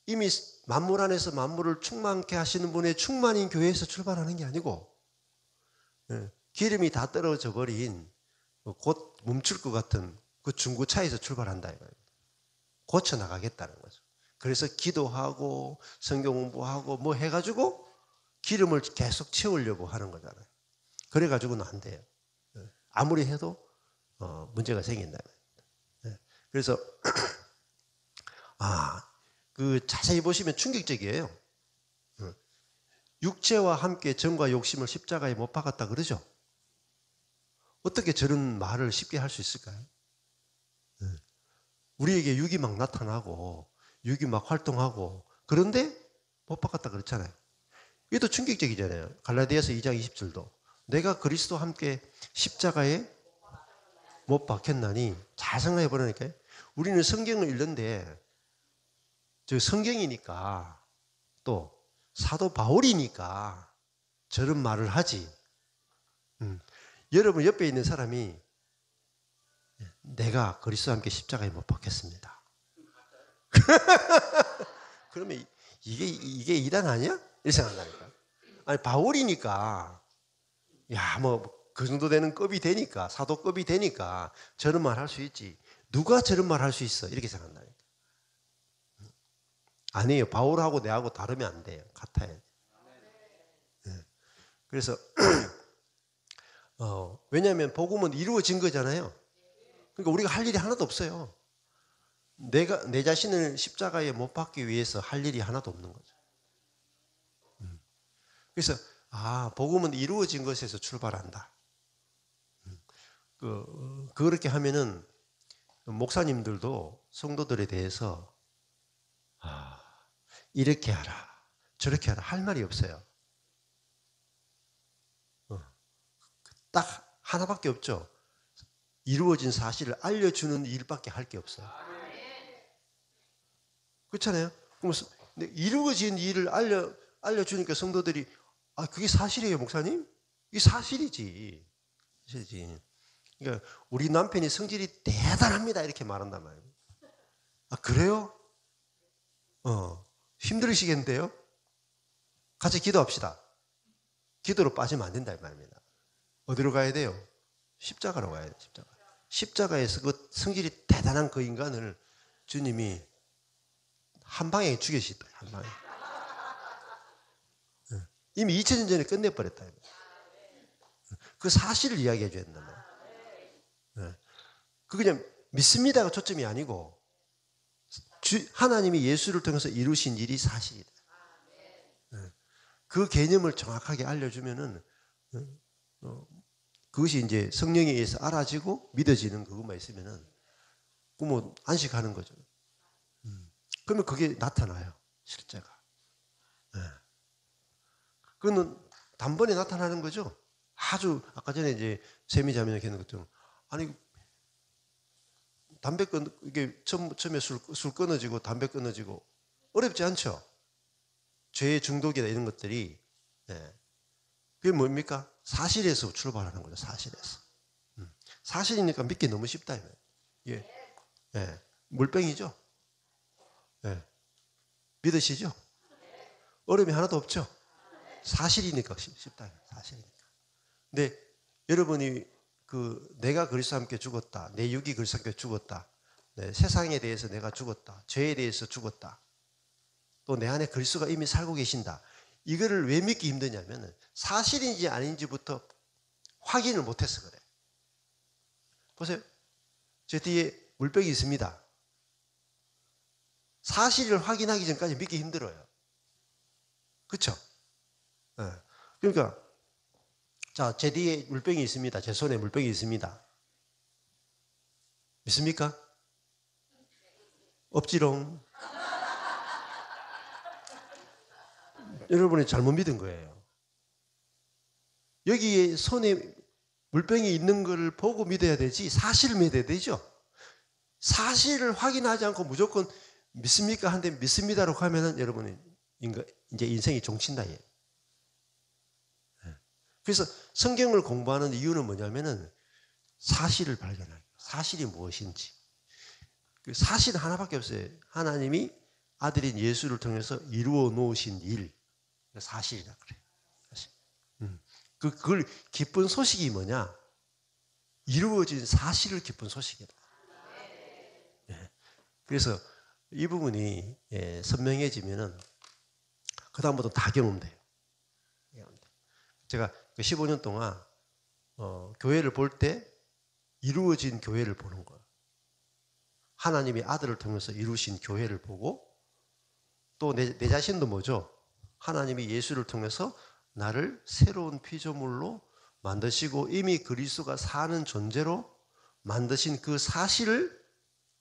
이미 만물 안에서 만물을 충만케 하시는 분의 충만인 교회에서 출발하는 게 아니고 기름이 다 떨어져 버린 곧 멈출 것 같은 그 중고차에서 출발한다 이거예요. 고쳐나가겠다는 거죠. 그래서 기도하고 성경 공부하고 뭐 해가지고 기름을 계속 채우려고 하는 거잖아요. 그래가지고는 안 돼요. 아무리 해도 문제가 생긴다. 그래서 그 자세히 보시면 충격적이에요. 육체와 함께 정과 욕심을 십자가에 못 박았다 그러죠. 어떻게 저런 말을 쉽게 할 수 있을까요? 우리에게 육이 막 나타나고 육이 막 활동하고 그런데 못 박았다 그랬잖아요. 이것도 충격적이잖아요. 갈라디아서 2장 20절도 내가 그리스도와 함께 십자가에 못 박혔나니, 잘 생각해 보라니까. 우리는 성경을 읽는데 저 성경이니까 또 사도 바울이니까 저런 말을 하지. 여러분 옆에 있는 사람이 내가 그리스도와 함께 십자가에 못 박혔습니다. 그러면 이게 이단 아니야? 이렇게 생각한다니까. 아니 바울이니까 뭐 그 정도 되는 급이 되니까, 사도급이 되니까 저런 말 할 수 있지. 누가 저런 말 할 수 있어? 이렇게 생각한다니까. 아니에요. 바울하고 내하고 다르면 안 돼요. 같아야 돼요. 그래서 왜냐하면 복음은 이루어진 거잖아요. 그러니까 우리가 할 일이 하나도 없어요. 내가 내 자신을 십자가에 못 박기 위해서 할 일이 하나도 없는 거죠. 그래서 복음은 이루어진 것에서 출발한다. 그렇게 하면은 목사님들도 성도들에 대해서 이렇게 하라, 저렇게 하라 할 말이 없어요. 딱 하나밖에 없죠. 이루어진 사실을 알려주는 일밖에 할 게 없어요. 그렇잖아요. 그럼 이루어진 일을 알려주니까 성도들이 그게 사실이에요, 목사님? 이게 사실이지. 사실이지. 그러니까 우리 남편이 성질이 대단합니다 이렇게 말한단 말이에요. 그래요? 힘들으시겠는데요? 같이 기도합시다. 기도로 빠지면 안 된다 이 말입니다. 어디로 가야 돼요? 십자가로 가야 돼요. 십자가에서 그 성질이 대단한 그 인간을 주님이 한 방에 죽이시다. 한 방에. 이미 2000년 전에 끝내버렸다. 그 사실을 이야기해 줘야 된단 말이에요. 그 그냥 믿습니다가 초점이 아니고 하나님이 예수를 통해서 이루신 일이 사실이다. 그 개념을 정확하게 알려주면은 그것이 이제 성령에 의해서 알아지고 믿어지는 그것만 있으면은 뭐 안식하는 거죠. 그러면 그게 나타나요, 실제가. 그거는 단번에 나타나는 거죠. 아주 아까 전에 이제 세미자매가 했는 것처럼 아니 담배 이게 처음에 술 끊어지고 담배 끊어지고 어렵지 않죠. 죄의 중독이나 이런 것들이 그게 뭡니까? 사실에서 출발하는 거죠. 사실에서. 사실이니까 믿기 너무 쉽다. 예. 물병이죠. 믿으시죠? 어려움이 하나도 없죠. 사실이니까 쉽다. 사실이니까. 근데 여러분이 내가 그리스도와 함께 죽었다. 내 육이 그리스도와 함께 죽었다. 세상에 대해서 내가 죽었다. 죄에 대해서 죽었다. 또 내 안에 그리스도가 이미 살고 계신다. 이거를 왜 믿기 힘드냐면 사실인지 아닌지부터 확인을 못해서 그래. 보세요. 제 뒤에 물병이 있습니다. 사실을 확인하기 전까지 믿기 힘들어요. 그렇죠? 그러니까 자, 제 뒤에 물병이 있습니다. 제 손에 물병이 있습니다. 믿습니까? 없지롱. 여러분이 잘못 믿은 거예요. 여기에 손에 물병이 있는 걸 보고 믿어야 되지 사실을 믿어야 되죠. 사실을 확인하지 않고 무조건 믿습니까? 한데 믿습니다라고 하면은 여러분이 이제 인생이 종친다. 그래서 성경을 공부하는 이유는 뭐냐면은 사실을 발견하는 사실이 무엇인지. 그 사실은 하나밖에 없어요. 하나님이 아들인 예수를 통해서 이루어 놓으신 일. 사실이라 그래요. 사실. 그걸 기쁜 소식이 뭐냐? 이루어진 사실을 기쁜 소식이다. 그래서 이 부분이 선명해지면은 그 다음부터 다 경험돼요. 제가 15년 동안 교회를 볼 때 이루어진 교회를 보는 거예요. 하나님이 아들을 통해서 이루신 교회를 보고 또 내 자신도 뭐죠? 하나님이 예수를 통해서 나를 새로운 피조물로 만드시고 이미 그리스도가 사는 존재로 만드신 그 사실을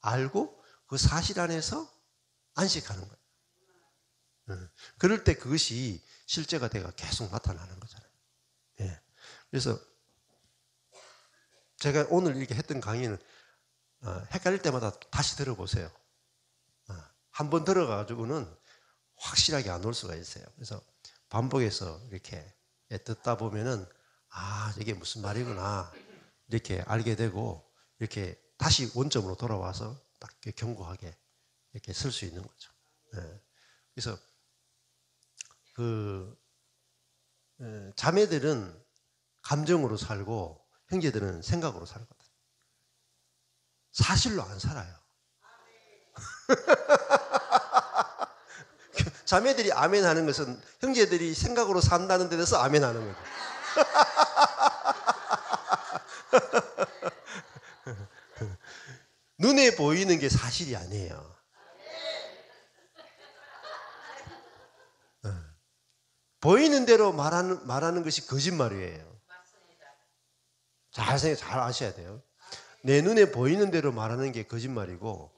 알고 그 사실 안에서 안식하는 거예요. 그럴 때 그것이 실제가 돼가 계속 나타나는 거잖아요. 예. 그래서 제가 오늘 이렇게 했던 강의는 헷갈릴 때마다 다시 들어보세요. 한 번 들어가지고는 확실하게 안 올 수가 있어요. 그래서 반복해서 이렇게 듣다 보면은 이게 무슨 말이구나 이렇게 알게 되고 이렇게 다시 원점으로 돌아와서 딱 견고하게 이렇게 쓸 수 있는 거죠. 그래서 자매들은 감정으로 살고 형제들은 생각으로 살거든. 사실로 안 살아요. 자매들이 아멘 하는 것은 형제들이 생각으로 산다는 데 대해서 아멘 하는 거죠. 눈에 보이는 게 사실이 아니에요. 보이는 대로 말하는 것이 거짓말이에요. 잘 아셔야 돼요. 내 눈에 보이는 대로 말하는 게 거짓말이고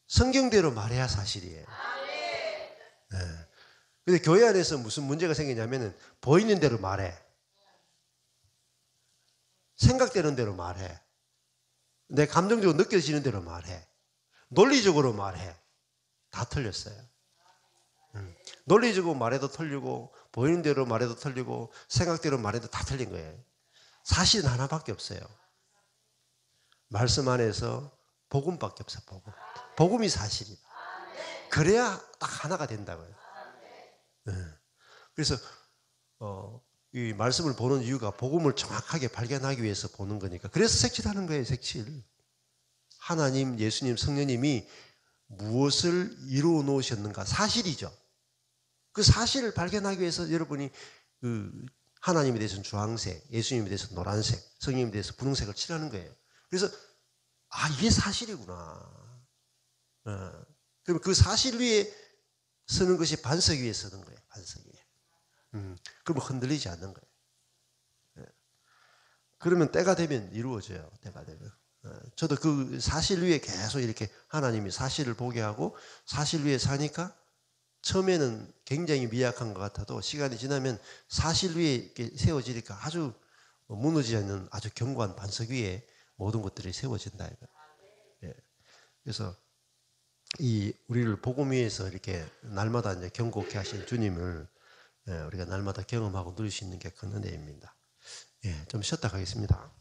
성경대로 말해야 사실이에요. 근데 교회 안에서 무슨 문제가 생기냐면은 보이는 대로 말해. 생각되는 대로 말해. 내 감정적으로 느껴지는 대로 말해. 논리적으로 말해. 다 틀렸어요. 논리적으로 말해도 틀리고 보이는 대로 말해도 틀리고 생각대로 말해도 다 틀린 거예요. 사실은 하나밖에 없어요. 말씀 안에서 복음밖에 없어요. 복음이 사실이다. 그래야 딱 하나가 된다고요. 그래서 이 말씀을 보는 이유가 복음을 정확하게 발견하기 위해서 보는 거니까. 그래서 색칠하는 거예요. 색칠. 하나님, 예수님, 성령님이 무엇을 이루어 놓으셨는가 사실이죠. 그 사실을 발견하기 위해서 여러분이 하나님에 대해서는 주황색, 예수님에 대해서는 노란색, 성령님에 대해서 분홍색을 칠하는 거예요. 그래서 이게 사실이구나. 그럼 그 사실 위에 쓰는 것이 반석 위에 쓰는 거예요. 반석 위에. 그러면 흔들리지 않는 거예요. 그러면 때가 되면 이루어져요. 때가 되면. 저도 그 사실 위에 계속 이렇게 하나님이 사실을 보게 하고 사실 위에 사니까 처음에는 굉장히 미약한 것 같아도 시간이 지나면 사실 위에 이렇게 세워지니까 아주 무너지지 않는 아주 견고한 반석 위에 모든 것들이 세워진다. 그래서 우리를 복음 위에서 이렇게 날마다 이제 견고케 하신 주님을 우리가 날마다 경험하고 누릴 수 있는 게 큰 은혜입니다. 좀 쉬었다 가겠습니다.